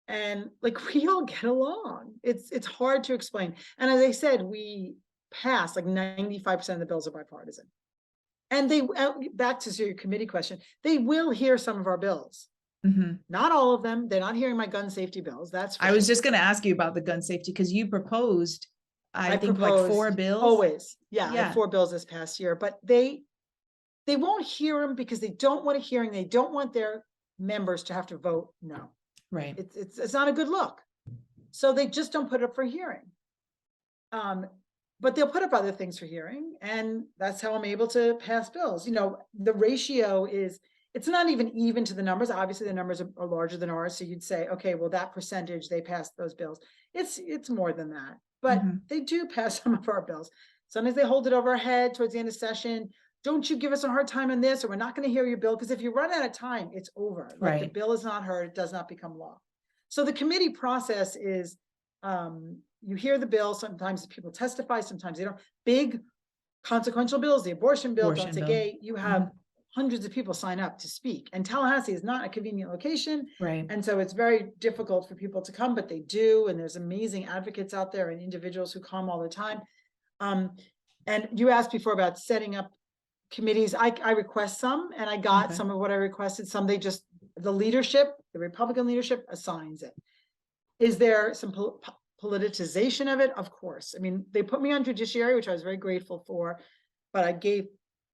And like we all get along. It's hard to explain. And as I said, we passed like 95% of the bills are bipartisan. And they, back to your committee question, they will hear some of our bills. Not all of them. They're not hearing my gun safety bills. That's for I was just going to ask you about the gun safety, because you proposed, I think proposed, like 4 bills. Always. Yeah. I had 4 bills this past year, but they won't hear them because they don't want a hearing. They don't want their members to have to vote no. Right. It's not a good look. So they just don't put it up for hearing. But they'll put up other things for hearing, and that's how I'm able to pass bills. The ratio is, it's not even to the numbers. Obviously the numbers are larger than ours. So you'd say, okay, well, that percentage, they passed those bills. It's more than that, but they do pass some of our bills. Sometimes they hold it over our head towards the end of session. Don't you give us a hard time on this, or we're not going to hear your bill. Because if you run out of time, it's over. Like the bill is not heard, it does not become law. So the committee process is, you hear the bill. Sometimes people testify, sometimes they don't. Big consequential bills, the abortion bill, don't say gay, you have hundreds of people sign up to speak. And Tallahassee is not a convenient location. Right. And so it's very difficult for people to come, but they do. And there's amazing advocates out there and individuals who come all the time. And you asked before about setting up committees. I request some, and I got some of what I requested. Some the leadership, the Republican leadership assigns it. Is there some politicization of it? Of course. I mean, they put me on judiciary, which I was very grateful for, but I gave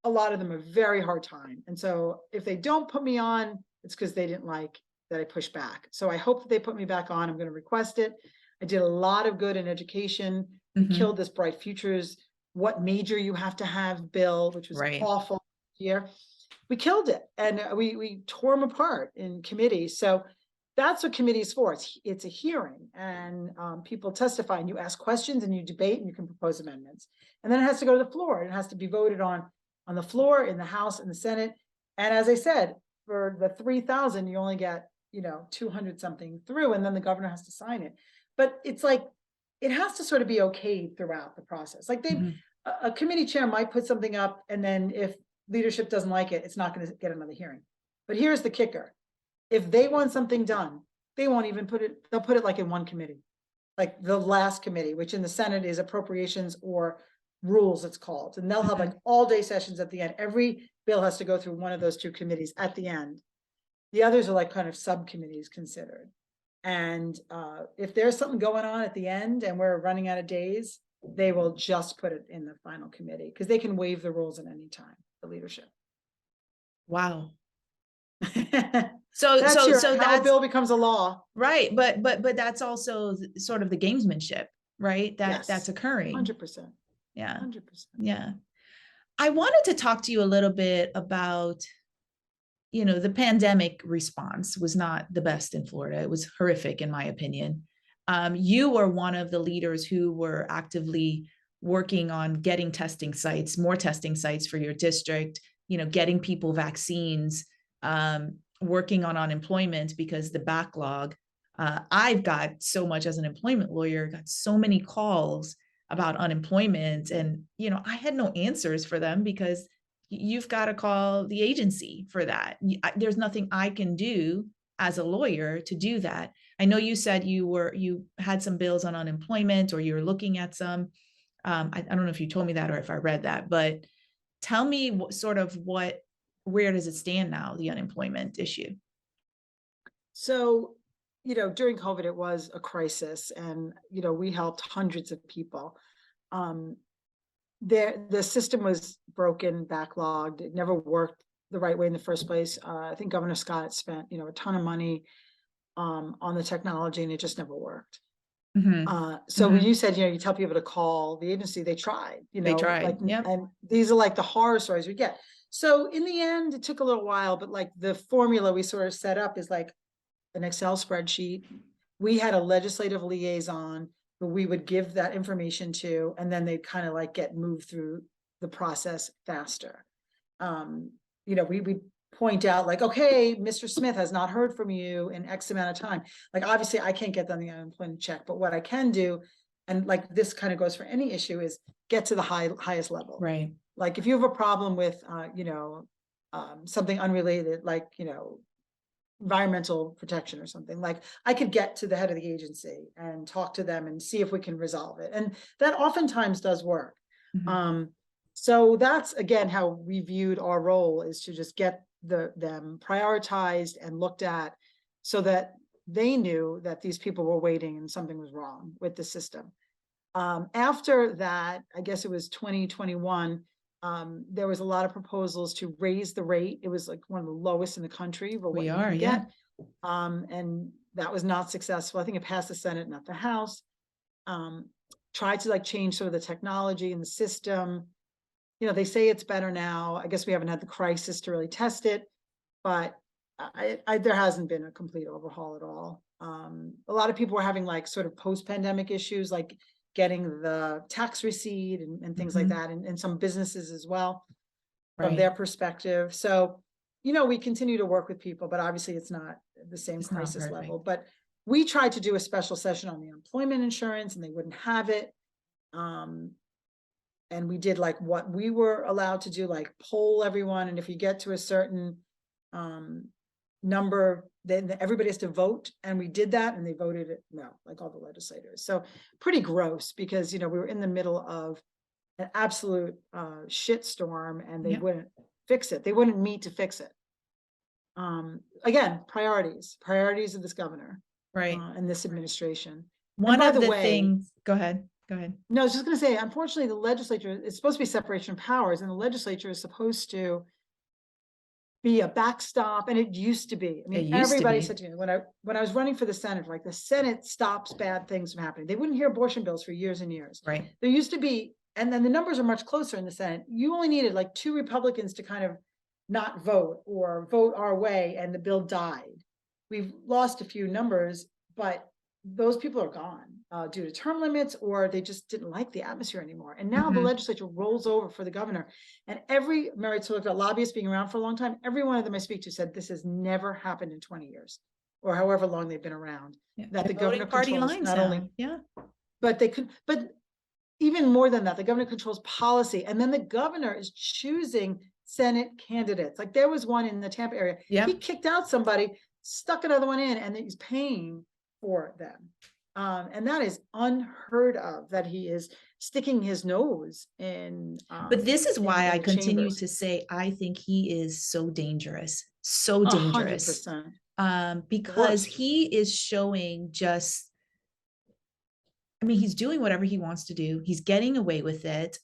a lot of them a very hard time. And so if they don't put me on, it's because they didn't like that I pushed back. So I hope that they put me back on. I'm going to request it. I did a lot of good in education. We killed this Bright Futures, what major you have to have bill, which was awful here. We killed it, and we tore them apart in committee. So that's what committee is for. It's a hearing, and people testify, and you ask questions, and you debate, and you can propose amendments. And then it has to go to the floor, and it has to be voted on the floor, in the House, and the Senate. And as I said, for the 3,000, you only get 200 something through, and then the governor has to sign it. But it's like, it has to sort of be okay throughout the process. Like a committee chair might put something up, and then if leadership doesn't like it, it's not going to get another hearing. But here's the kicker. If they want something done, they won't even put it, they'll put it like in one committee, like the last committee, which in the Senate is appropriations or rules, it's called. And they'll have like all day sessions at the end. Every bill has to go through one of those two committees at the end. The others are like kind of subcommittees considered. And if there's something going on at the end and we're running out of days, they will just put it in the final committee because they can waive the rules at any time, the leadership. Wow. So So how that's a bill becomes a law. right. But that's also sort of the gamesmanship, right? That's Yes, occurring. 100%. Yeah. 100%. Yeah. I wanted to talk to you a little bit about, the pandemic response was not the best in Florida. It was horrific, in my opinion. You were one of the leaders who were actively working on getting testing sites, more testing sites for your district, getting people vaccines, working on unemployment because the backlog. I've got so much as an employment lawyer, got so many calls about unemployment, and I had no answers for them because you've got to call the agency for that. There's nothing I can do as a lawyer to do that. I know you said you had some bills on unemployment, or you're looking at some. I don't know if you told me that or if I read that, but tell me where does it stand now, the unemployment issue? So, during COVID, it was a crisis, and, we helped hundreds of people. The system was broken, backlogged. It never worked the right way in the first place. I think Governor Scott spent, a ton of money on the technology, and it just never worked. So when you said, you tell people to call the agency, they tried, They tried. like, Yep. and these are like the horror stories we get. So in the end, it took a little while, but like the formula we sort of set up is like an Excel spreadsheet. We had a legislative liaison who we would give that information to, and then they kind of like get moved through the process faster. We point out like, okay, Mr. Smith has not heard from you in X amount of time. Like, obviously I can't get them the unemployment check, but what I can do, and like this kind of goes for any issue, is get to the highest level. Right. Like if you have a problem with, something unrelated, like, environmental protection or something, like I could get to the head of the agency and talk to them and see if we can resolve it. And that oftentimes does work. So that's, again, how we viewed our role, is to just get them prioritized and looked at so that they knew that these people were waiting and something was wrong with the system. After that, I guess it was 2021, there was a lot of proposals to raise the rate. It was like one of the lowest in the country for what you can get. And that was not successful. I think it passed the Senate, not the House. Tried to like change sort of the technology and the system. They say it's better now. I guess we haven't had the crisis to really test it, but there hasn't been a complete overhaul at all. A lot of people were having like sort of post-pandemic issues, like getting the tax receipt and things like that, and some businesses as well, from their perspective. So, we continue to work with people, but obviously it's not the same crisis level. But we tried to do a special session on the unemployment insurance, and they wouldn't have it. And we did like what we were allowed to do, like poll everyone. And if you get to a certain number, then everybody has to vote. And we did that, and they voted it no, like all the legislators. So pretty gross, because, we were in the middle of an absolute shit storm, and they wouldn't fix it. They wouldn't meet to fix it. Again, priorities of this governor, right, and this administration. One of the things, go ahead. No, I was just going to say, unfortunately, the legislature, it's supposed to be separation of powers, and the legislature is supposed to be a backstop. And it used to be. I mean, everybody said to me when I was running for the Senate, like, the Senate stops bad things from happening. They wouldn't hear abortion bills for years and years. Right. There used to be, and then the numbers are much closer in the Senate. You only needed like 2 Republicans to kind of not vote or vote our way, and the bill died. We've lost a few numbers, but those people are gone due to term limits, or they just didn't like the atmosphere anymore. And now the legislature rolls over for the governor, and Mary, so look at lobbyists being around for a long time. Every one of them I speak to said this has never happened in 20 years or however long they've been around. That the governor party controls lines not only, yeah, but they could, but even more than that, the governor controls policy, and then the governor is choosing Senate candidates. Like there was one in the Tampa area. Yeah. He kicked out somebody, stuck another one in, and he's paying for them. And that is unheard of, that he is sticking his nose in. But this is why I the continue chambers. to say, I think he is so dangerous, so 100%. dangerous. Because Worst. he is showing just, I mean, he's doing whatever he wants to do. He's getting away with it.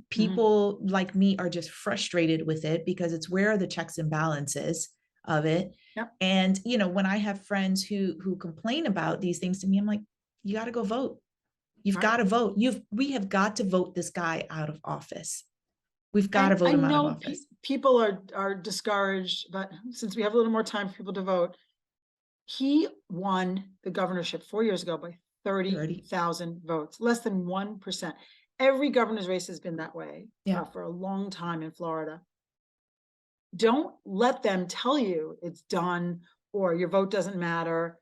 People like me are just frustrated with it because it's where are the checks and balances of it. Yep. And, you know, when I have friends who complain about these things to me, I'm like, you got to go vote. You've Right. got to vote. We have got to vote this guy out of office. We've got to vote him out of office. People are discouraged, but since we have a little more time for people to vote, he won the governorship 4 years ago by 30,000 votes, less than 1%. Every governor's race has been that way for a long time in Florida. Don't let them tell you it's done or your vote doesn't matter.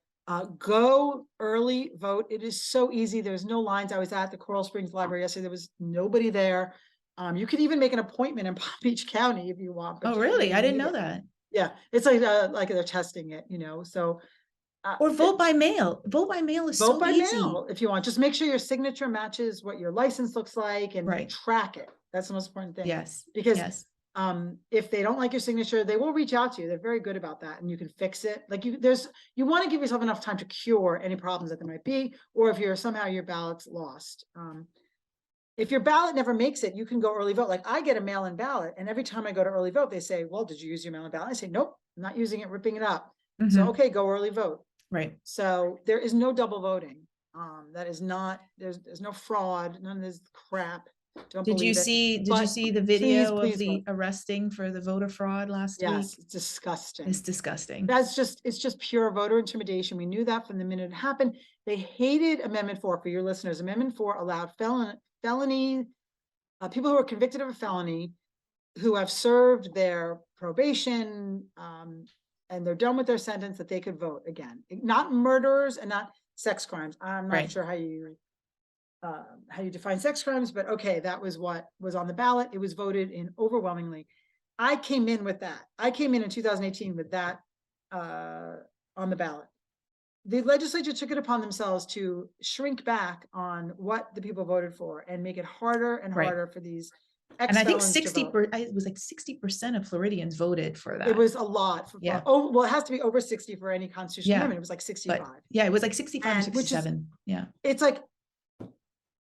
Go early vote. It is so easy. There's no lines. I was at the Coral Springs Library yesterday. There was nobody there. You could even make an appointment in Palm Beach County if you want. But oh, really? I didn't know that. Yeah, it's like they're testing it, you know. So or vote by mail. Vote by mail is so easy. Vote by mail if you want. Just make sure your signature matches what your license looks like and track it. That's the most important thing. Yes. Because if they don't like your signature, they will reach out to you. They're very good about that, and you can fix it. Like you want to give yourself enough time to cure any problems that there might be, or if you're somehow your ballot's lost. If your ballot never makes it, you can go early vote. Like I get a mail-in ballot, and every time I go to early vote, they say, well, did you use your mail-in ballot? I say, nope, I'm not using it, ripping it up. So, okay, go early vote. Right. So there is no double voting. That is not, there's no fraud, none of this crap. Did you see the video of the arresting for the voter fraud last week? Yes, it's disgusting. It's disgusting. It's just pure voter intimidation. We knew that from the minute it happened. They hated Amendment 4. For your listeners, Amendment 4 allowed felony people who are convicted of a felony, who have served their probation and they're done with their sentence, that they could vote again. Not murderers and not sex crimes. I'm not sure how you define sex crimes, but okay, that was what was on the ballot. It was voted in overwhelmingly. I came in with that. I came in 2018 with that on the ballot. The legislature took it upon themselves to shrink back on what the people voted for and make it harder and harder for these. And I think it was like 60% of Floridians voted for that. It was a lot. Oh, well, it has to be over 60 for any constitutional amendment. It was like 65. But, it was like 65 or 67. It's like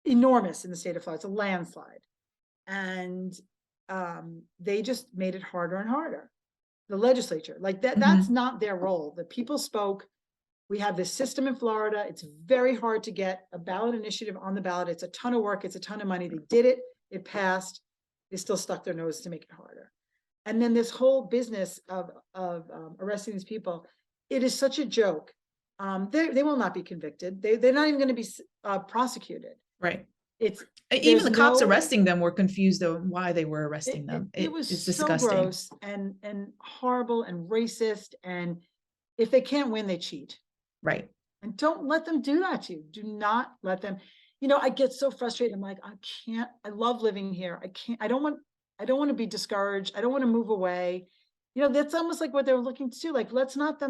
enormous in the state of Florida. It's a landslide. And they just made it harder and harder. The legislature, like that's not their role. The people spoke. We have this system in Florida. It's very hard to get a ballot initiative on the ballot. It's a ton of work. It's a ton of money. They did it. It passed. They still stuck their nose to make it harder. And then this whole business of arresting these people, it is such a joke. They will not be convicted. They're not even going to be prosecuted. Right. It's even the cops arresting them were confused on why they were arresting them. It was it's so disgusting. Gross and horrible and racist. And if they can't win, they cheat. Right. And don't let them do that to you. Do not let them. You know, I get so frustrated. I'm like, I can't. I love living here. I can't. I don't want to be discouraged. I don't want to move away. You know, that's almost like what they're looking to do. Like, let's not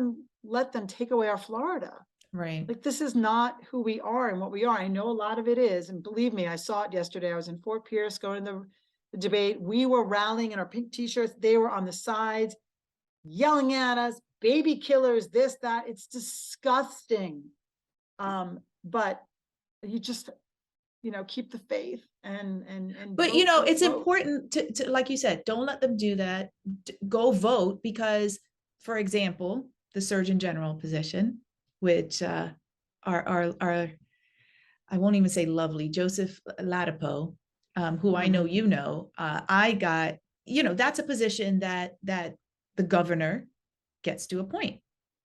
let them take away our Florida. Right. Like, this is not who we are and what we are. I know a lot of it is, and believe me, I saw it yesterday. I was in Fort Pierce going to the debate. We were rallying in our pink t-shirts. They were on the sides, yelling at us, baby killers, this, that. It's disgusting. But you just, keep the faith and but vote, it's vote. Important to, like you said, don't let them do that. Go vote, because, for example, the Surgeon General position, which our I won't even say lovely Joseph Ladapo, who I know, I got, that's a position that the governor gets to appoint,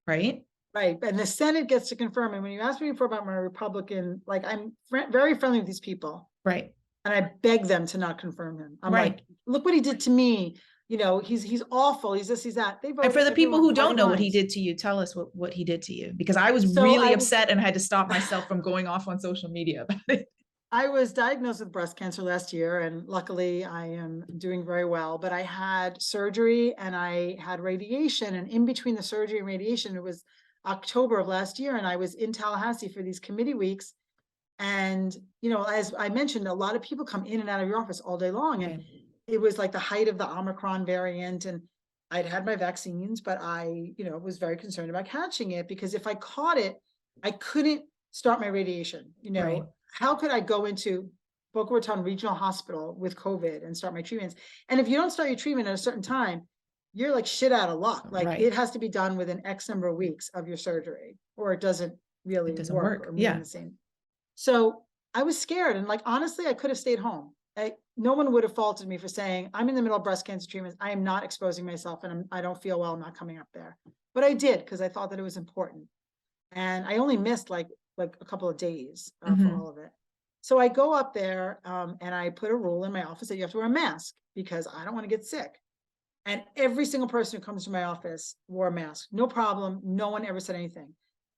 right? Right. And the Senate gets to confirm. And when you asked me before about my Republican, like, I'm very friendly with these people. Right. And I beg them to not confirm him. I'm like, look what he did to me. He's awful. He's this, he's that. And for the people who don't know what he did to you, tell us what he did to you, because I was really upset and I had to stop myself from going off on social media about it. I was diagnosed with breast cancer last year, and luckily I am doing very well, but I had surgery and I had radiation, and in between the surgery and radiation, it was October of last year, and I was in Tallahassee for these committee weeks. And, as I mentioned, a lot of people come in and out of your office all day long, and it was like the height of the Omicron variant, and I'd had my vaccines, but I, was very concerned about catching it, because if I caught it, I couldn't start my radiation. Right. How could I go into Boca Raton Regional Hospital with COVID and start my treatments? And if you don't start your treatment at a certain time, you're like shit out of luck. Like Right. it has to be done within X number of weeks of your surgery, or it doesn't really work or mean the same. So I was scared, and like, honestly, I could have stayed home. No one would have faulted me for saying, I'm in the middle of breast cancer treatments. I am not exposing myself, and I don't feel well. I'm not coming up there. But I did, because I thought that it was important. And I only missed like a couple of days for all of it. So I go up there and I put a rule in my office that you have to wear a mask, because I don't want to get sick. And every single person who comes to my office wore a mask. No problem. No one ever said anything.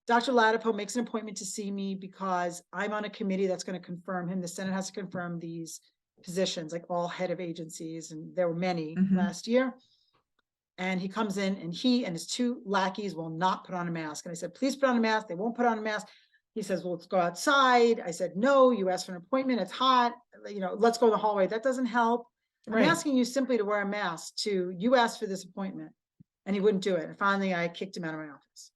Dr. Latipo makes an appointment to see me because I'm on a committee that's going to confirm him. The Senate has to confirm these positions, like all head of agencies, and there were many last year. And he comes in, and he and his two lackeys will not put on a mask. And I said, please put on a mask. They won't put on a mask. He says, well, let's go outside. I said, no, you asked for an appointment. It's hot. Let's go in the hallway. That doesn't help. I'm asking you simply to wear a mask. You asked for this appointment. And he wouldn't do it. And finally, I kicked him out of my office.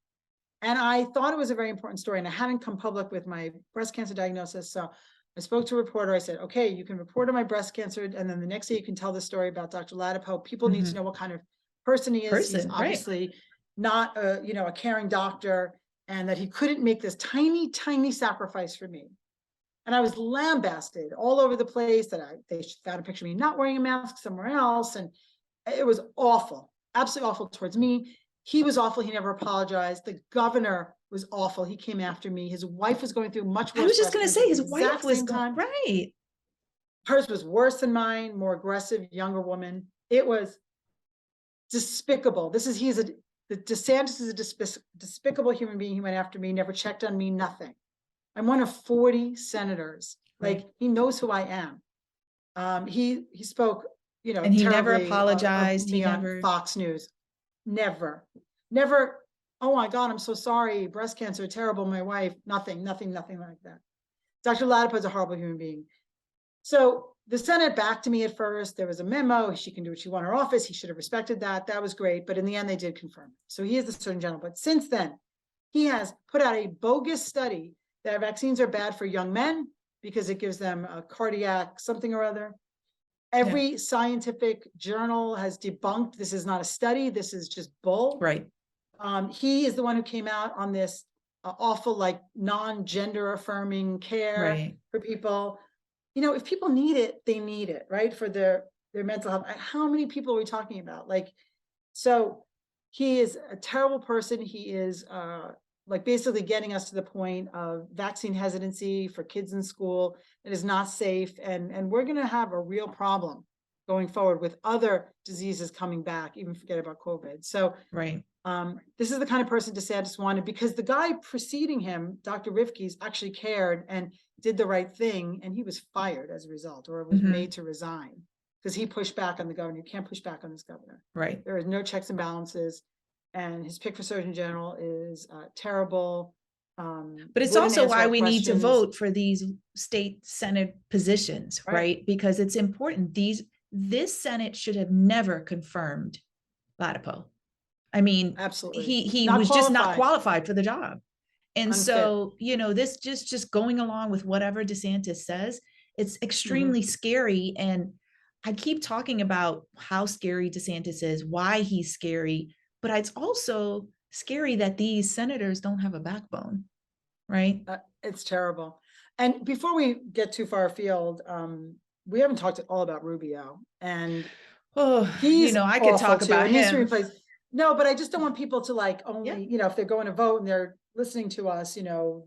And I thought it was a very important story, and I hadn't come public with my breast cancer diagnosis. So I spoke to a reporter. I said, okay, you can report on my breast cancer, and then the next day you can tell the story about Dr. Latipo. People need to know what kind of person he is. He's obviously not a caring doctor, and that he couldn't make this tiny, tiny sacrifice for me. And I was lambasted all over the place, that they found a picture of me not wearing a mask somewhere else. And it was awful, absolutely awful towards me. He was awful. He never apologized. The governor was awful. He came after me. His wife was going through much worse. I was just going to say, his wife was right. Hers was worse than mine, more aggressive, younger woman. It was despicable. DeSantis is a despicable human being. He went after me, never checked on me, nothing. I'm one of 40 senators. Like, he knows who I am. He spoke, and he never apologized. He never on Fox News. Never. Oh my God, I'm so sorry. Breast cancer, terrible. My wife, nothing like that. Dr. Latipo is a horrible human being. So the Senate backed me at first. There was a memo. She can do what she wants in her office. He should have respected that. That was great. But in the end, they did confirm it. So he is the Surgeon General. But since then, he has put out a bogus study that vaccines are bad for young men because it gives them a cardiac something or other. Every scientific journal has debunked this is not a study. This is just bull. Right. He is the one who came out on this awful, like, non-gender affirming care for people. If people need it, they need it, right? For their mental health. How many people are we talking about? So he is a terrible person. He is basically getting us to the point of vaccine hesitancy for kids in school. It is not safe. And we're going to have a real problem going forward with other diseases coming back, even forget about COVID. So this is the kind of person DeSantis wanted, because the guy preceding him, Dr. Rifki's, actually cared and did the right thing. And he was fired as a result, or was made to resign, because he pushed back on the governor. You can't push back on this governor. Right. There is no checks and balances. And his pick for Surgeon General is terrible. But it's also why we need to vote for these state Senate positions, right? Because it's important. This Senate should have never confirmed Latipo. I mean, absolutely, he was just not qualified for the job. And unfit. So, this just going along with whatever DeSantis says, it's extremely scary. And I keep talking about how scary DeSantis is, why he's scary. But it's also scary that these senators don't have a backbone, right? It's terrible. And before we get too far afield, we haven't talked at all about Rubio. And he's I could talk about him. No, but I just don't want people to only, if they're going to vote and they're listening to us,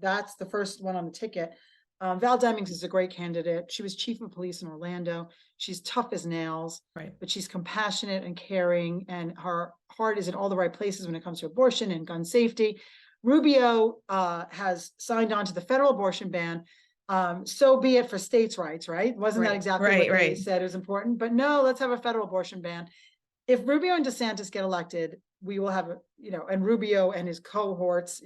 that's the first one on the ticket. Val Demings is a great candidate. She was chief of police in Orlando. She's tough as nails, but she's compassionate and caring, and her heart is in all the right places when it comes to abortion and gun safety. Rubio has signed on to the federal abortion ban. So be it for states' rights, right? Wasn't that exactly what they right. said was important? But no, let's have a federal abortion ban. If Rubio and DeSantis get elected, we will have, and Rubio and his cohorts,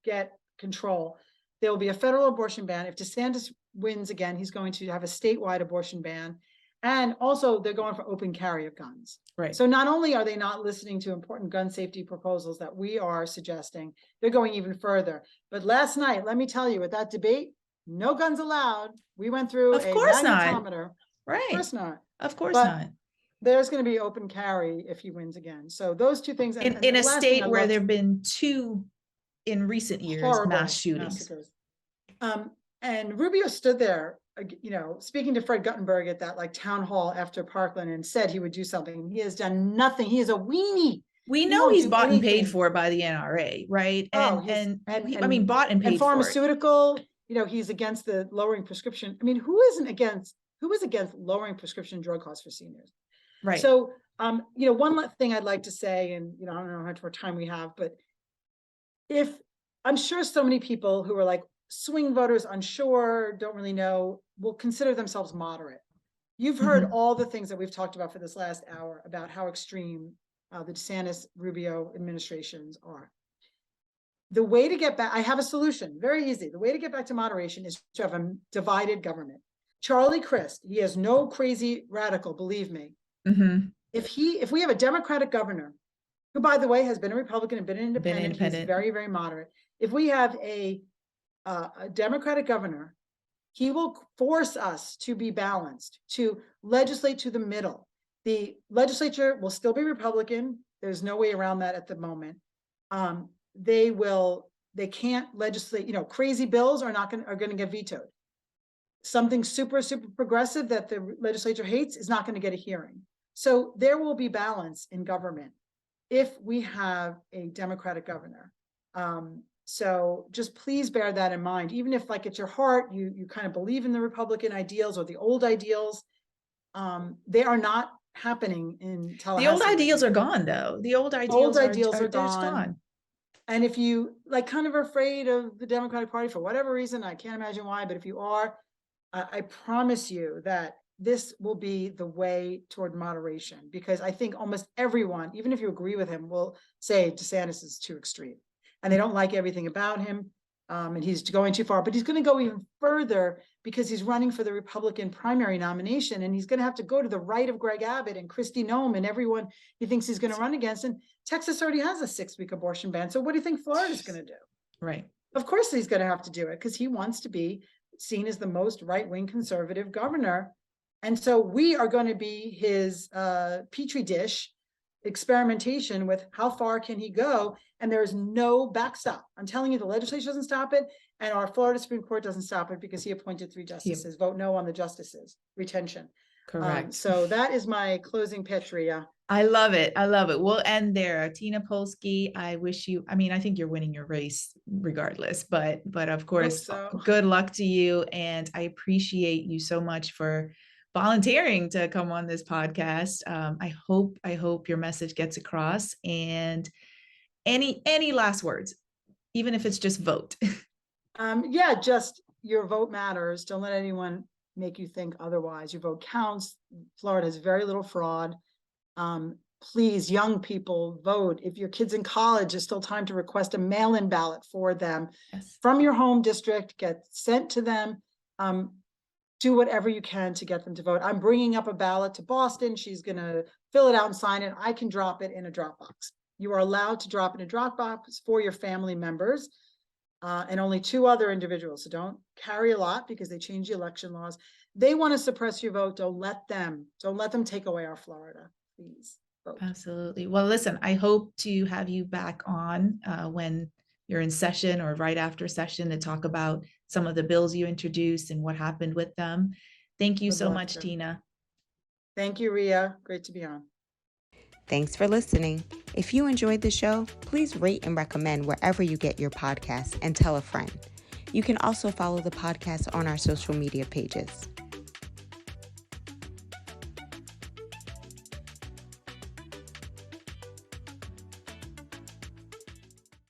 get control. There will be a federal abortion ban. If DeSantis wins again, he's going to have a statewide abortion ban. And also they're going for open carry of guns. Right. So not only are they not listening to important gun safety proposals that we are suggesting, they're going even further. But last night, let me tell you, at that debate, no guns allowed. We went through Of a course not. magnetometer. Right. Of course not. Of course But not. there's going to be open carry if he wins again. So those two things. And In the a last thing state where there have been 2 in recent years, horrible mass shootings. massacres. And Rubio stood there, speaking to Fred Guttenberg at that town hall after Parkland and said he would do something. He has done nothing. He is a weenie. We know he's bought and paid for by the NRA, right? And bought and paid and pharmaceutical, he's against the lowering prescription. I mean, who is against lowering prescription drug costs for seniors? Right. So, one thing I'd like to say, and I don't know how much more time we have, but if I'm sure so many people who are like swing voters, unsure, don't really know, will consider themselves moderate. You've heard all the things that we've talked about for this last hour about how extreme the DeSantis-Rubio administrations are. The way to get back, I have a solution, very easy. The way to get back to moderation is to have a divided government. Charlie Crist, he is no crazy radical, believe me. If we have a Democratic governor, who by the way has been a Republican and been an independent, he's very, very moderate. If we have a Democratic governor, he will force us to be balanced, to legislate to the middle. The legislature will still be Republican. There's no way around that at the moment. They can't legislate, crazy bills are going to get vetoed. Something super, super progressive that the legislature hates is not going to get a hearing. So there will be balance in government if we have a Democratic governor. So just please bear that in mind. Even if at your heart, you kind of believe in the Republican ideals or the old ideals, they are not happening in Tallahassee. The old ideals are gone though. The old ideals are gone. And if you kind of afraid of the Democratic Party for whatever reason, I can't imagine why, but if you are, I promise you that this will be the way toward moderation, because I think almost everyone, even if you agree with him, will say DeSantis is too extreme and they don't like everything about him. And he's going too far, but he's going to go even further because he's running for the Republican primary nomination, and he's going to have to go to the right of Greg Abbott and Kristi Noem and everyone he thinks he's going to run against. And Texas already has a 6-week abortion ban. So what do you think Florida's going to do? Right. Of course he's going to have to do it because he wants to be seen as the most right-wing conservative governor. And so we are going to be his petri dish experimentation with how far can he go, and there is no backstop. I'm telling you, the legislature doesn't stop it, and our Florida Supreme Court doesn't stop it because he appointed 3 justices. Vote no on the justices retention. Correct. So that is my closing pitch, Ria. I love it. We'll end there. Tina Polsky, I wish you, I think you're winning your race regardless, but of course, good luck to you. And I appreciate you so much for volunteering to come on this podcast. I hope your message gets across. And any last words, even if it's just vote. Just your vote matters. Don't let anyone make you think otherwise. Your vote counts. Florida has very little fraud. Please, young people, vote. If your kid's in college, there's still time to request a mail-in ballot for them. Yes. From your home district, get sent to them. Do whatever you can to get them to vote. I'm bringing up a ballot to Boston. She's going to fill it out and sign it. I can drop it in a Dropbox. You are allowed to drop it in a Dropbox for your family members and only 2 other individuals. So don't carry a lot because they change the election laws. They want to suppress your vote. Don't let them take away our Florida. Please vote. Absolutely. Well, listen, I hope to have you back on when you're in session or right after session to talk about some of the bills you introduced and what happened with them. Thank you so much, Tina. Thank you, Ria. Great to be on. Thanks for listening. If you enjoyed the show, please rate and recommend wherever you get your podcasts and tell a friend. You can also follow the podcast on our social media pages.